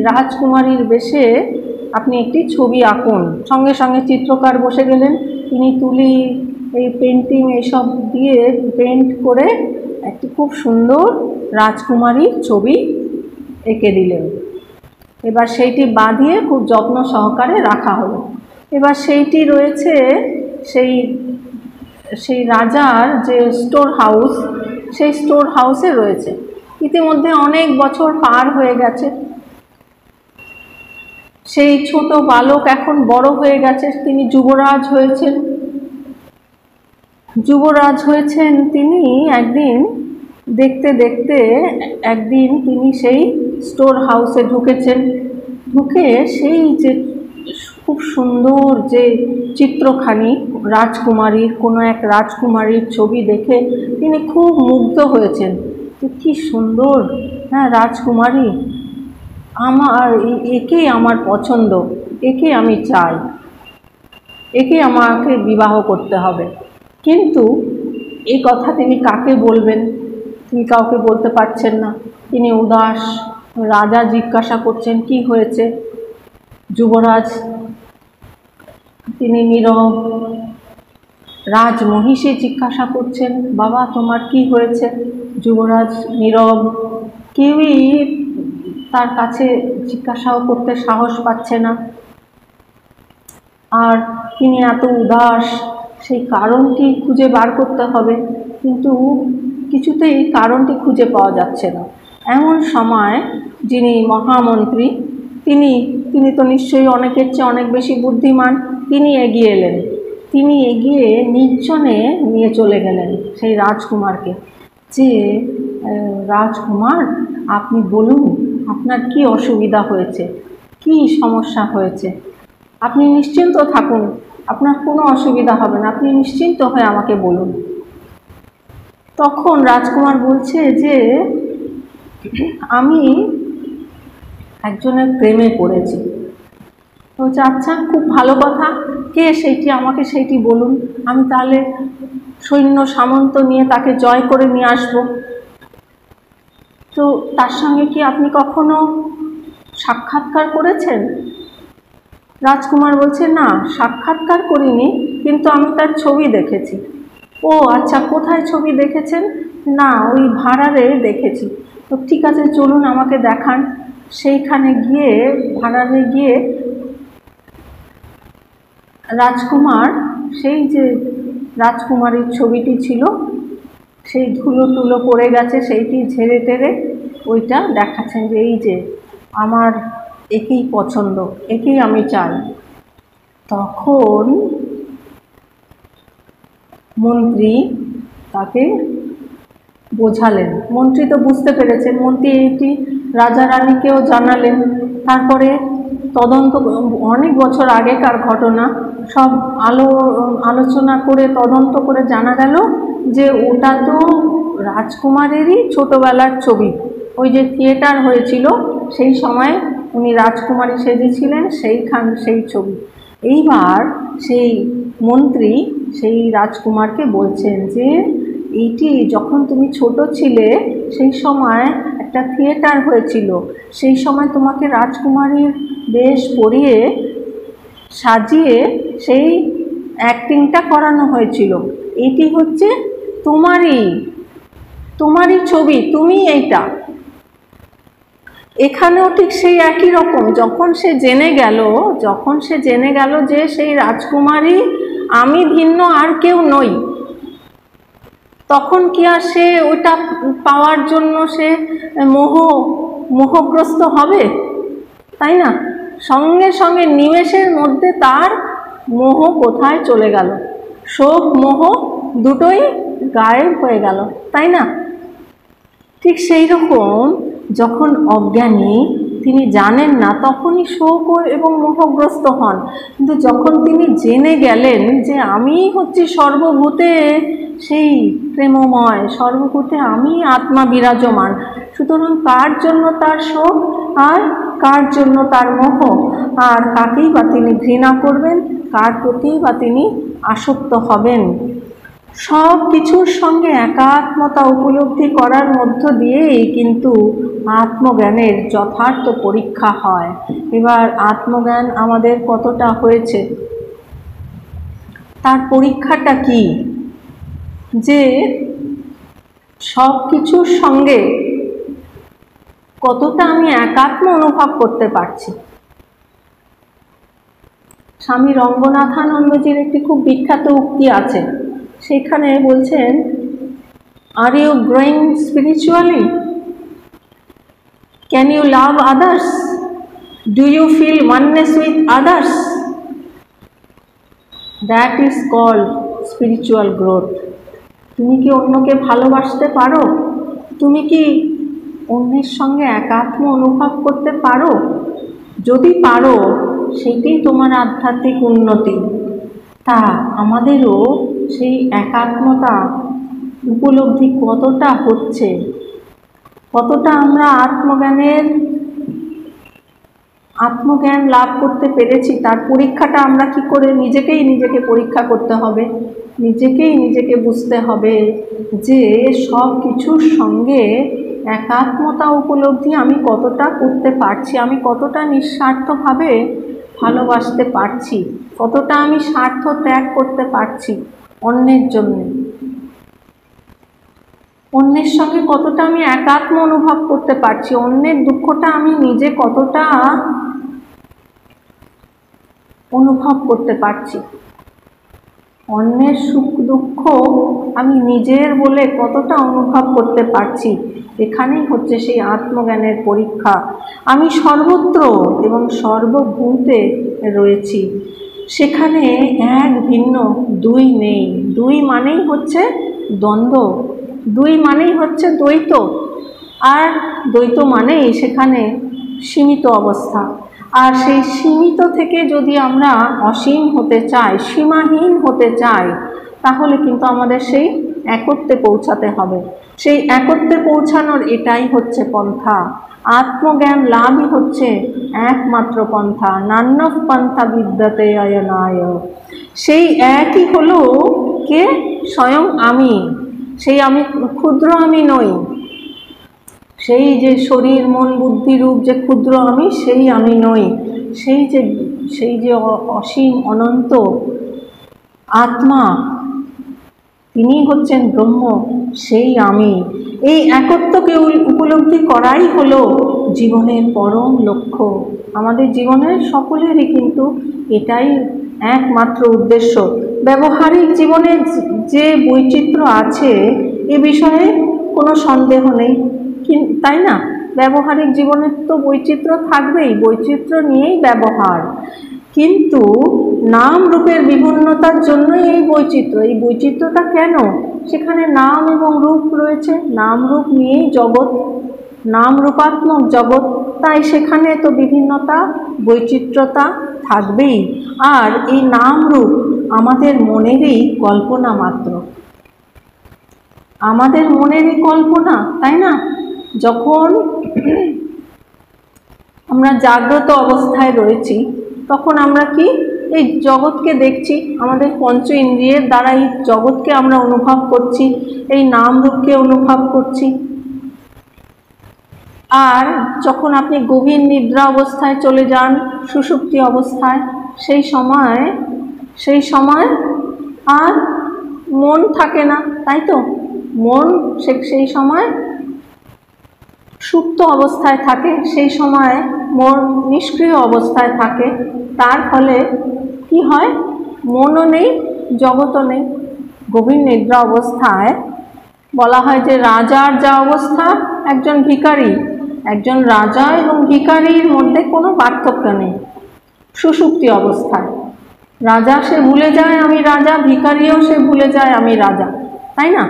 রাজকুমারীর বেশে আপনি একটি ছবি আঁকুন। সঙ্গে সঙ্গে চিত্রকার বসে গেলেন, তিনি তুলি এই পেন্টিং এইসব দিয়ে পেন্ট করে একটি খুব সুন্দর রাজকুমারীর ছবি এঁকে দিলেন। এবার সেইটি বাঁধিয়ে খুব যত্ন সহকারে রাখা হলো। এবার সেইটি রয়েছে সেই রাজার যে স্টোর হাউস, সেই স্টোর হাউসে রয়েছে। ইতিমধ্যে অনেক বছর পার হয়ে গেছে, সেই ছোট বালক এখন বড় হয়ে গেছে, তিনি যুবরাজ হয়েছেন। তিনি একদিন দেখতে দেখতে একদিন তিনি সেই স্টোর হাউসে ঢুকেছেন। ঢুকে সেই যে খুব সুন্দর যে চিত্রখানি রাজকুমারীর, কোনো এক রাজকুমারীর ছবি দেখে তিনি খুব মুগ্ধ হয়েছেন যে কী সুন্দর, হ্যাঁ রাজকুমারী, একেই আমার পছন্দ, একে আমি চাই, একে আমাকে বিবাহ করতে হবে। কিন্তু এই কথা তিনি কাকে বলবেন, তিনি কাউকে বলতে পারছেন না। তিনি উদাস। রাজা জিজ্ঞাসা করছেন কি হয়েছে, যুবরাজ তিনি নীরব। রাজমহিষী জিজ্ঞাসা করছেন বাবা তোমার কি হয়েছে, যুবরাজ নীরব। কেউই তার কাছে জিজ্ঞাসাও করতে সাহস পাচ্ছে না। আর তিনি এত উদাস, সেই কারণটি খুঁজে বার করতে হবে, কিন্তু কিছুতেই কারণটি খুঁজে পাওয়া যাচ্ছে না। এমন সময় যিনি মহামন্ত্রী তিনি তো নিশ্চয়ই অনেকের চেয়ে অনেক বেশি বুদ্ধিমান, তিনি এগিয়ে এলেন। তিনি এগিয়ে নির্জনে নিয়ে চলে গেলেন সেই রাজকুমারকে, যে রাজকুমার আপনি বলুন আপনার কি অসুবিধা হয়েছে, কি সমস্যা হয়েছে, আপনি নিশ্চিন্ত থাকুন, আপনার কোনো অসুবিধা হবে না, আপনি নিশ্চিন্ত হয়ে আমাকে বলুন। তখন রাজকুমার বলছে যে আমি একজনের প্রেমে পড়েছি। বলছে আচ্ছা খুব ভালো কথা, কে সেইটি, আমাকে সেইটি বলুন, আমি তাহলে সৈন্য সামন্ত নিয়ে তাকে জয় করে নিয়ে আসব। তো তার সঙ্গে কি আপনি কখনো সাক্ষাৎকার করেছেন? রাজকুমার বলছে না, সাক্ষাৎকার করিনি, কিন্তু আমি তার ছবি দেখেছি। ও আচ্ছা, কোথায় ছবি দেখেছেন? না, ওই ভাঁড়ারে দেখেছি। তো ঠিক আছে, চলুন আমাকে দেখান। সেইখানে গিয়ে ভাঁড়ারে গিয়ে রাজকুমার সেই যে রাজকুমারীর ছবিটি ছিল, সেই ধুলো টুলো পড়ে গেছে, সেইটি ঝেড়ে টেরে ওইটা দেখাচ্ছেন যে এই যে আমার একেই পছন্দ, একেই আমি চাই। তখন মন্ত্রী তাকে বোঝালেন। মন্ত্রী তো বুঝতে পেরেছেন, মন্ত্রী এইটি রাজা রানীকেও জানালেন। তারপরে তদন্ত, অনেক বছর আগেকার ঘটনা, সব আলোচনা করে তদন্ত করে জানা গেল যে ওটা তো রাজকুমারেরই ছোটোবেলার ছবি। ওই যে থিয়েটার হয়েছিল সেই সময় উনি রাজকুমারী সেজেছিলেন, সেই ছবি। এইবার সেই মন্ত্রী সেই রাজকুমারকে বলছেন যে এইটি যখন তুমি ছোট ছিলে সেই সময় একটা থিয়েটার হয়েছিল, সেই সময় তোমাকে রাজকুমারীর বেশ পরিয়ে সাজিয়ে সেই অ্যাক্টিংটা করানো হয়েছিল। এটি হচ্ছে তোমারই ছবি, তুমি এইটা। এখানেও ঠিক সেই একই রকম, যখন সে জেনে গেল যে সেই রাজকুমারী আমি ভিন্ন আর কেউ নই, তখন কি আর সে ওইটা পাওয়ার জন্য সে মোহগ্রস্ত হবে? তাই না? সঙ্গে সঙ্গে নিমেষের মধ্যে তার মোহ কোথায় চলে গেল, শোক মোহ দুটোই গায়েব হয়ে গেল, তাই না? ঠিক সেই রকম যখন অজ্ঞানী তিনি জানেন না তখনই শোক এবং মোহগ্রস্ত হন, কিন্তু যখন তিনি জেনে গেলেন যে আমি হচ্ছি সর্বভূতে সেই প্রেমময়, সর্বভূতে আমি আত্মা বিরাজমান, সুতরাং কার জন্য তার শোক আর কার জন্য তার মোহ, আর কাকেই বা তিনি ঘৃণা করবেন, কার প্রতি বা তিনি আসক্ত হবেন। সব কিছুর সঙ্গে একাত্মতা উপলব্ধি করার মধ্য দিয়েই কিন্তু আত্মজ্ঞানের যথার্থ পরীক্ষা হয়। এবার আত্মজ্ঞান আমাদের কতটা হয়েছে তার পরীক্ষাটা কি, যে সব কিছুর সঙ্গে কতটা আমি একাত্ম অনুভব করতে পারছি। স্বামী রঙ্গনাথানন্দজির একটি খুব বিখ্যাত উক্তি আছে, সেখানে বলছেন, are you growing spiritually? Can you love others? Do you feel oneness with others? That is called spiritual growth. তুমি কি অন্যকে ভালোবাসতে পারো? তুমি কি অন্যের সঙ্গে একাত্ম অনুভব করতে পারো? যদি পারো, সেটাই তোমার আধ্যাত্মিক উন্নতি। তা আমাদেরও সেই একাত্মতা উপলব্ধি কতটা হচ্ছে, কতটা আমরা আত্মজ্ঞান লাভ করতে পেরেছি, তার পরীক্ষাটা আমরা কি করে নিজেকে পরীক্ষা করতে হবে। নিজেকে বুঝতে হবে যে সব কিছুর সঙ্গে একাত্মতা উপলব্ধি আমি কতটা করতে পারছি, আমি কতটা নিঃস্বার্থভাবে ভালোবাসতে পারছি, কতটা আমি স্বার্থ ত্যাগ করতে পারছি অন্যের জন্য, অন্যের সঙ্গে কতটা আমি একাত্ম অনুভব করতে পারছি, অন্যের দুঃখটা আমি নিজে কতটা অনুভব করতে পারছি, অন্যের সুখ দুঃখ আমি নিজের বলে কতটা অনুভব করতে পারছি। এখানেই হচ্ছে সেই আত্মজ্ঞানের পরীক্ষা। আমি সর্বত্র এবং সর্বভূতে রয়েছি, সেখানে এক ভিন্ন দুই নেই। দুই মানেই হচ্ছে দ্বন্দ্ব, দুই মানেই হচ্ছে দ্বৈত, আর দ্বৈত মানেই সেখানে সীমিত অবস্থা। আর সেই সীমিত থেকে যদি আমরা অসীম হতে চাই, সীমাহীন হতে চাই, তাহলে কিন্তু আমাদের সেই একত্বে পৌঁছাতে হবে। সেই একত্বে পৌঁছানোর এটাই হচ্ছে পন্থা। আত্মজ্ঞান লাভই হচ্ছে একমাত্র পন্থা। নান্য পন্থা বিদ্যতে অয়নায়। সেই একই হলো কে? স্বয়ং আমি। সেই আমি ক্ষুদ্র আমি নই, সেই যে শরীর মন বুদ্ধি রূপ যে ক্ষুদ্র আমি, সেই আমি নই। সেই যে অসীম অনন্ত আত্মা, তিনি হচ্ছেন ব্রহ্ম, সেই আমি। এই একত্বকে উপলব্ধি করাই হলো জীবনের পরম লক্ষ্য। আমাদের জীবনের সকলেরই কিন্তু এটাই একমাত্র উদ্দেশ্য। ব্যবহারিক জীবনের যে বৈচিত্র্য আছে এ বিষয়ে কোনো সন্দেহ নেই, তাই না? ব্যবহারিক জীবনের তো বৈচিত্র্য থাকবেই, বৈচিত্র্য নিয়েই ব্যবহার। কিন্তু নাম রূপের বিভিন্নতার জন্যই এই বৈচিত্র্য। এই বৈচিত্র্যটা কেন? সেখানে নাম এবং রূপ রয়েছে, নাম রূপ নিয়েই জগৎ, নাম রূপাত্মক জগৎ, তাই সেখানে তো বিভিন্নতা বৈচিত্র্যতা থাকবেই। আর এই নাম রূপ আমাদের মনেরই কল্পনা মাত্র, আমাদের মনেরই কল্পনা, তাই না? যখন আমরা জাগ্রত অবস্থায় রয়েছি তখন আমরা কি এই জগৎকে দেখছি, আমাদের পঞ্চ ইন্দ্রিয়ের দ্বারা এই জগৎকে আমরা অনুভব করছি, এই নাম রূপকে অনুভব করছি। আর যখন আপনি গভীর নিদ্রা অবস্থায় চলে যান, সুষুপ্তি অবস্থায়, সেই সময় আর মন থাকে না, তাই তো? মন সেই সময় সুপ্ত অবস্থায় থাকে, সেই সময় মন নিষ্ক্রিয় অবস্থায় থাকে। তার ফলে কি হয়? মনও নেই, জগৎও নেই। গভীর নিদ্রা অবস্থায় বলা হয় যে রাজার যা অবস্থা, একজন ভিখারি, একজন রাজা এবং ভিখারির মধ্যে কোনো পার্থক্য নেই। সুষুপ্তি অবস্থায় রাজা সে ভুলে যায় আমি রাজা, ভিখারিও সে ভুলে যায় আমি রাজা, তাই না?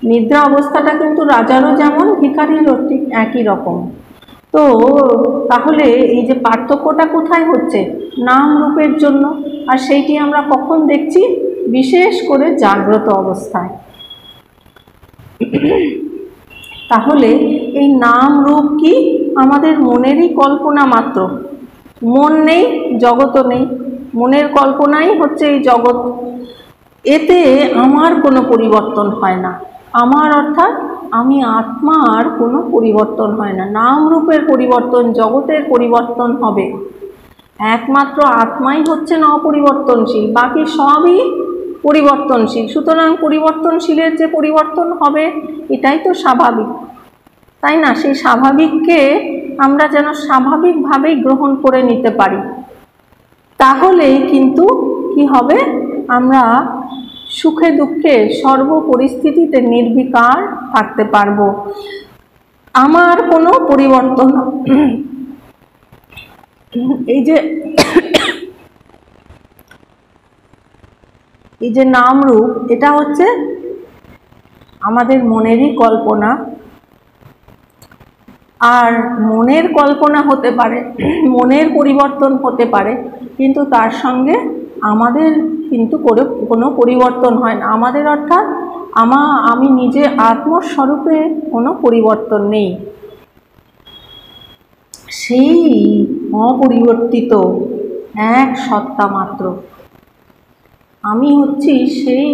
নিদ্রা অবস্থাটা কিন্তু রাজারও যেমন, ভিখারিরও ঠিক একই রকম। তো তাহলে এই যে পার্থক্যটা কোথায় হচ্ছে, নাম রূপের জন্য। আর সেইটি আমরা কখন দেখছি, বিশেষ করে জাগ্রত অবস্থায়। তাহলে এই নাম রূপ কি, আমাদের মনেরই কল্পনা মাত্র। মন নেই, জগৎও নেই, মনের কল্পনাই হচ্ছে এই জগৎ। এতে আমার কোনো পরিবর্তন হয় না, আমার অর্থাৎ আমি আত্মার কোনো পরিবর্তন হয় না। নাম রূপের পরিবর্তন, জগতের পরিবর্তন হবে, একমাত্র আত্মাই হচ্ছেন অপরিবর্তনশীল, বাকি সবই পরিবর্তনশীল। সুতরাং পরিবর্তনশীলের যে পরিবর্তন হবে এটাই তো স্বাভাবিক, তাই না? সেই স্বাভাবিককে আমরা যেন স্বাভাবিকভাবেই গ্রহণ করে নিতে পারি, তাহলে কিন্তু কি হবে, আমরা সুখে দুঃখে সর্ব পরিস্থিতিতে নির্বিকার থাকতে পারবো। আমার কোনো পরিবর্তন এই যে নাম রূপ, এটা হচ্ছে আমাদের মনেরই কল্পনা। আর মনের কল্পনা হতে পারে, মনের পরিবর্তন হতে পারে, কিন্তু তার সঙ্গে আমাদের কিন্তু কোনো পরিবর্তন হয় না। আমাদের অর্থাৎ আমি নিজে আত্মস্বরূপে কোনো পরিবর্তন নেই। সেই অপরিবর্তিত এক সত্তা মাত্র, আমি হচ্ছি সেই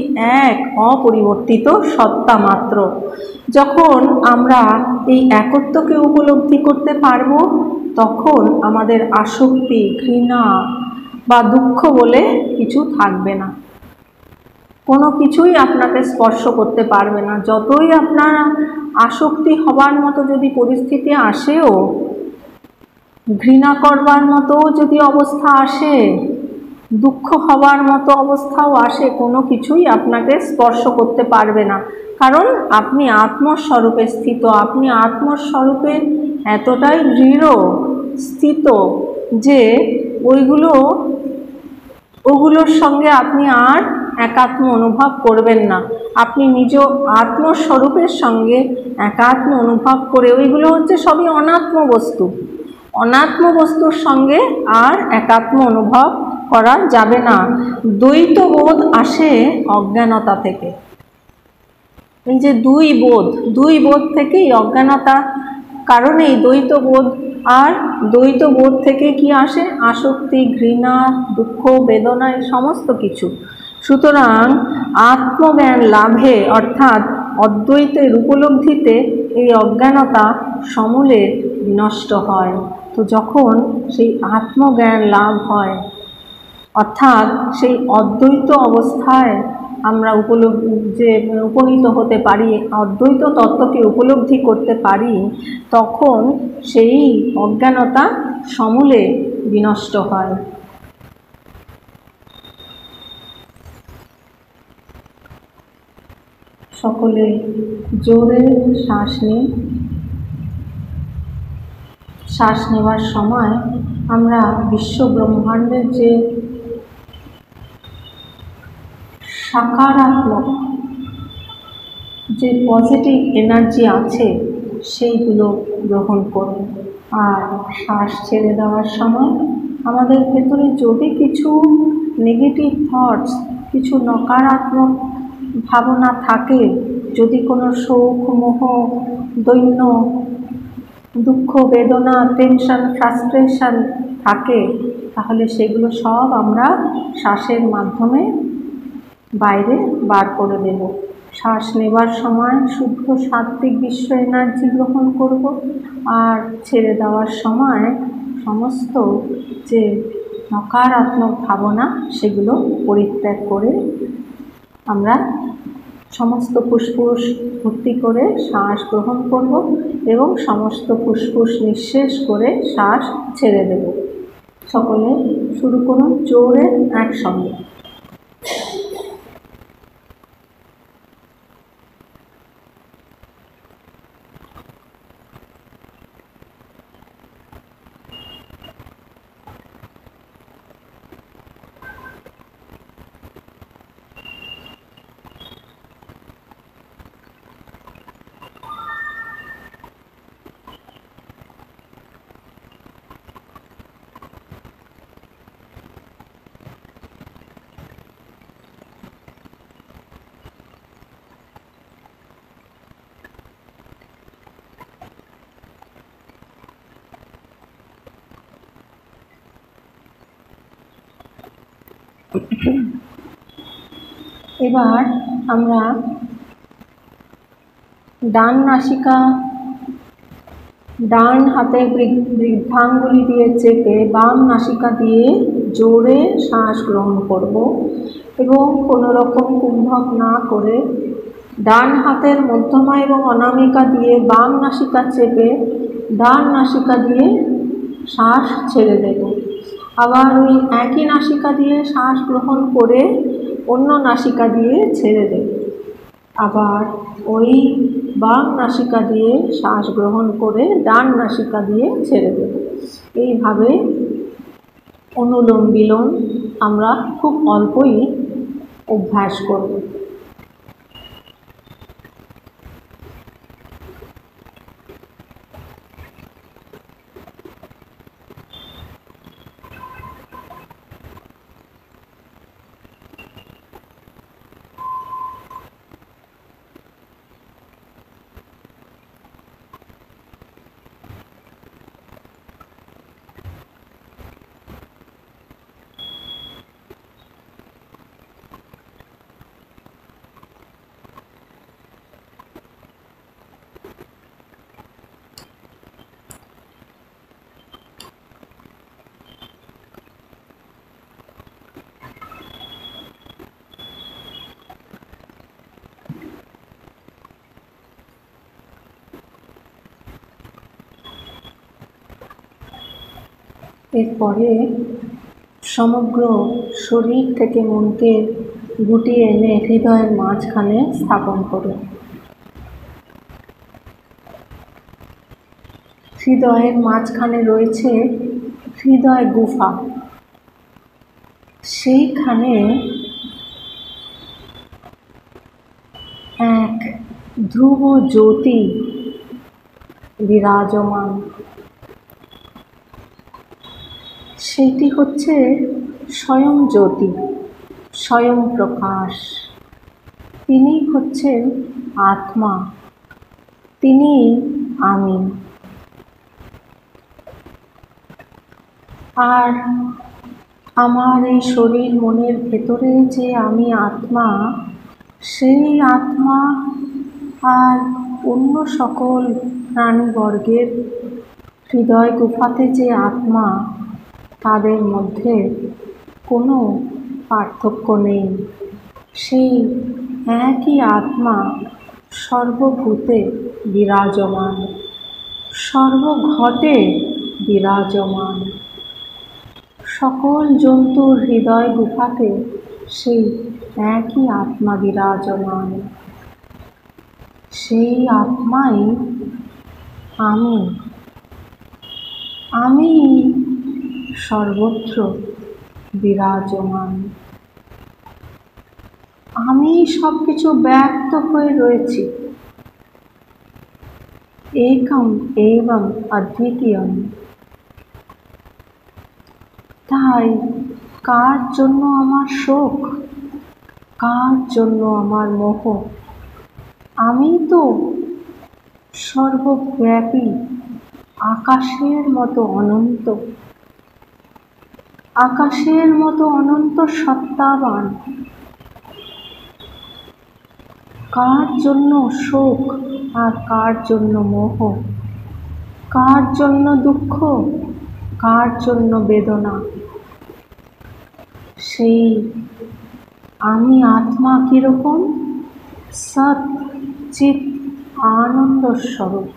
এক অপরিবর্তিত সত্তা মাত্র। যখন আমরা এই একত্বকে উপলব্ধি করতে পারব, তখন আমাদের আসক্তি, ঘৃণা বা দুঃখ বলে কিছু থাকবে না। কোনো কিছুই আপনাকে স্পর্শ করতে পারবে না। যতই আপনার আসক্তি হবার মতো যদি পরিস্থিতি আসেও, ঘৃণা করবার মতো যদি অবস্থা আসে, দুঃখ হবার মতো অবস্থাও আসে, কোনো কিছুই আপনাকে স্পর্শ করতে পারবে না। কারণ আপনি আত্মস্বরূপে স্থিত, আপনি আত্মস্বরূপে এতটাই দৃঢ় স্থিত যে ওগুলোর সঙ্গে আপনি আর একাত্ম অনুভব করবেন না। আপনি নিজ আত্মস্বরূপের সঙ্গে একাত্ম অনুভব করে, ওইগুলো হচ্ছে সবই অনাত্ম বস্তু, অনাত্ম বস্তুর সঙ্গে আর একাত্ম অনুভব করা যাবে না। দ্বৈত বোধ আসে অজ্ঞানতা থেকে। এই যে দুই বোধ থেকেই অজ্ঞানতা, কারণেই দ্বৈত বোধ। আর দ্বৈত বোধ থেকে কি আসে, আসক্তি, ঘৃণা, দুঃখ, বেদনা, এই সমস্ত কিছু। সুতরাং আত্মজ্ঞান লাভে অর্থাৎ অদ্বৈতের উপলব্ধিতে এই অজ্ঞানতা সমূলে বিনষ্ট হয়। তো যখন সেই আত্মজ্ঞান লাভ হয়, অর্থাৎ সেই অদ্বৈত অবস্থায় আমরা উপনীত হতে পারি, অদ্বৈত তত্ত্বকে উপলব্ধি করতে পারি, তখন সেই অজ্ঞানতা সমূলে বিনষ্ট হয়। সকলে জোরে শ্বাস নিই। শ্বাস নেওয়ার সময় আমরা বিশ্ব ব্রহ্মাণ্ডের যে সকারাত্মক যে পজিটিভ এনার্জি আছে সেইগুলো গ্রহণ করুন। আর শ্বাস ছেড়ে দেওয়ার সময় আমাদের ভেতরে যদি কিছু নেগেটিভ থটস, কিছু নকারাত্মক ভাবনা থাকে, যদি কোনো শোক, মোহ, দৈন্য, দুঃখ, বেদনা, টেনশন, ফ্রাস্ট্রেশন থাকে, তাহলে সেগুলো সব আমরা শ্বাসের মাধ্যমে বাইরে বার করে দেব। শ্বাস নেবার সময় শুদ্ধ সাত্ত্বিক বিশ্ব এনার্জি গ্রহণ করব, আর ছেড়ে দেওয়ার সময় সমস্ত যে নকারাত্মক ভাবনা সেগুলো পরিত্যাগ করে আমরা সমস্ত ফুসফুস ভর্তি করে শ্বাস গ্রহণ করব এবং সমস্ত ফুসফুস নিঃশেষ করে শ্বাস ছেড়ে দেব। সকলে শুরু করুন জোরে একসঙ্গে। এবার আমরা ডান নাসিকা ডান হাতে বৃদ্ধাঙ্গুলি দিয়ে চেপে বাম নাসিকা দিয়ে জোরে শ্বাস গ্রহণ করব এবং কোনো রকম কুম্ভক না করে ডান হাতের মধ্যমা এবং অনামিকা দিয়ে বাম নাসিকা চেপে ডান নাসিকা দিয়ে শ্বাস ছেড়ে দেব। আবার ওই একই নাসিকা দিয়ে শ্বাস গ্রহণ করে অন্য নাসিকা দিয়ে ছেড়ে দেব। আবার ওই বাম নাসিকা দিয়ে শ্বাস গ্রহণ করে ডান নাসিকা দিয়ে ছেড়ে দেব। এইভাবে অনুলোম বিলোম আমরা খুব অল্পই অভ্যাস করব। এরপরে সমগ্র শরীর থেকে মনকে গুটিয়ে এনে হৃদয়ের মাঝখানে স্থাপন করুন। হৃদয়ের মাঝখানে রয়েছে হৃদয় গুফা। সেইখানে এক ধ্রুব জ্যোতি বিরাজমান। সেটি হচ্ছে স্বয়ং জ্যোতি, স্বয়ং প্রকাশ। তিনি হচ্ছেন আত্মা, তিনি আমি। আর আমার এই শরীর মনের ভেতরে যে আমি আত্মা, সেই আত্মা আর অন্য সকল প্রাণীবর্গের হৃদয় গুফাতে যে আত্মা, তাদের মধ্যে কোনো পার্থক্য নেই। সেই একই আত্মা সর্বভূতে বিরাজমান, সর্বঘটে বিরাজমান। সকল জন্তুর হৃদয় গুফাতে সেই একই আত্মা বিরাজমান। সেই আত্মাই আমি। আমি সর্বত্র বিরাজমান। আমি সব কিছু ব্যক্ত হয়ে রয়েছি। একম এবং অদ্বিতীয়ম। তাই কার জন্য আমার শোক, কার জন্য আমার মোহ? আমি তো সর্বব্যাপী, আকাশের মতো অনন্ত, আকাশের মতো অনন্ত সত্তাবান। কার জন্য শোক আর কার জন্য মোহ? কার জন্য দুঃখ, কার জন্য বেদনা? সেই আমি আত্মা কীরকম? সৎ চিৎ আনন্দ স্বরূপ।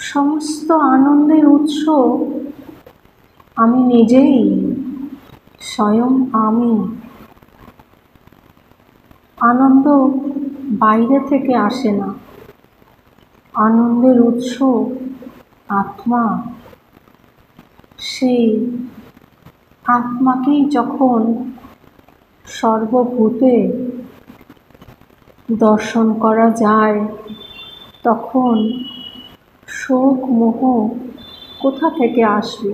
সমস্ত আনন্দের উৎস আমি নিজেই, স্বয়ং আমি। আনন্দ বাইরে থেকে আসে না, আনন্দের উৎস আত্মা। সেই আত্মাকেই যখন সর্বভূতে দর্শন করা যায়, তখন শোক মোহ কোথা থেকে আসবে?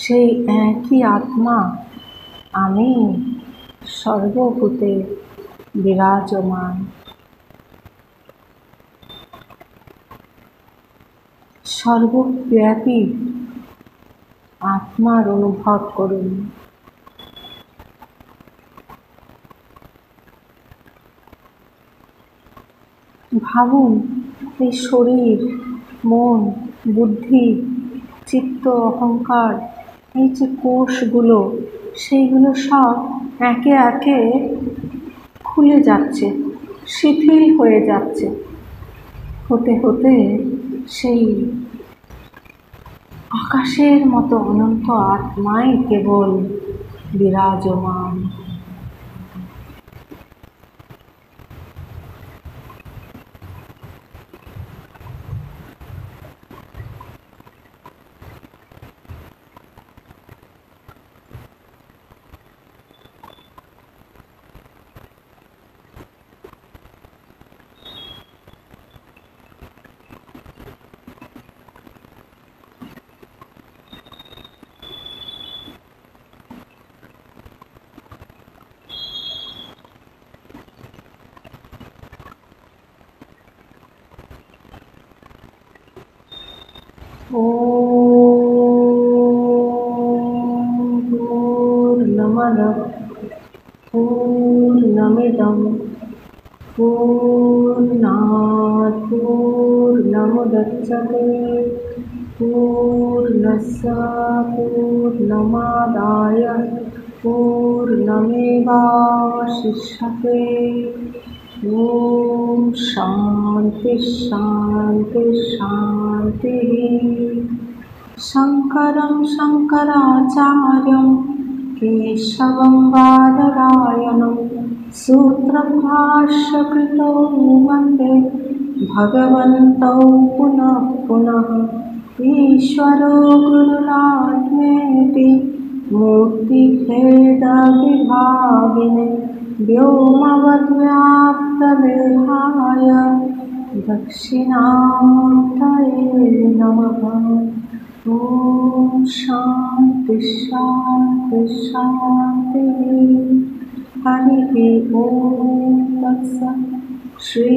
সেই একই আত্মা আমি সর্বভূতে বিরাজমান। সর্বব্যাপী আত্মার অনুভব করুন। ভাবুন এই শরীর, মন, বুদ্ধি, চিত্ত, অহংকার, এই যে কোষগুলো, সেইগুলো সব একে একে খুলে যাচ্ছে, শিথিল হয়ে যাচ্ছে, হতে হতে সেই আকাশের মতো অনন্ত আত্মাই কেবল বিরাজমান। पूर्णमदः पूर्णमिदं पूर्णात् पूर्णमुदच्यते पूर्णस्य पूर्णमादाय पूर्णमेवावशिष्यते। ॐ शान्ति शान्ति शान्तिः। शङ्करं शङ्कराचार्यं केशवं बादरायणं सूत्रभाष्यकृतौ वन्दे भगवन्तौ पुनः पुनः। ईश्वरो गुरुरात्मेति मूर्तिभेदविभागिने व्योमवद्व्याप्तदेहाय दक्षिणामूर्तये नमः। ॐ शान्ति शान्ति शान्तिः। हरिः ॐ तत्सत्। श्री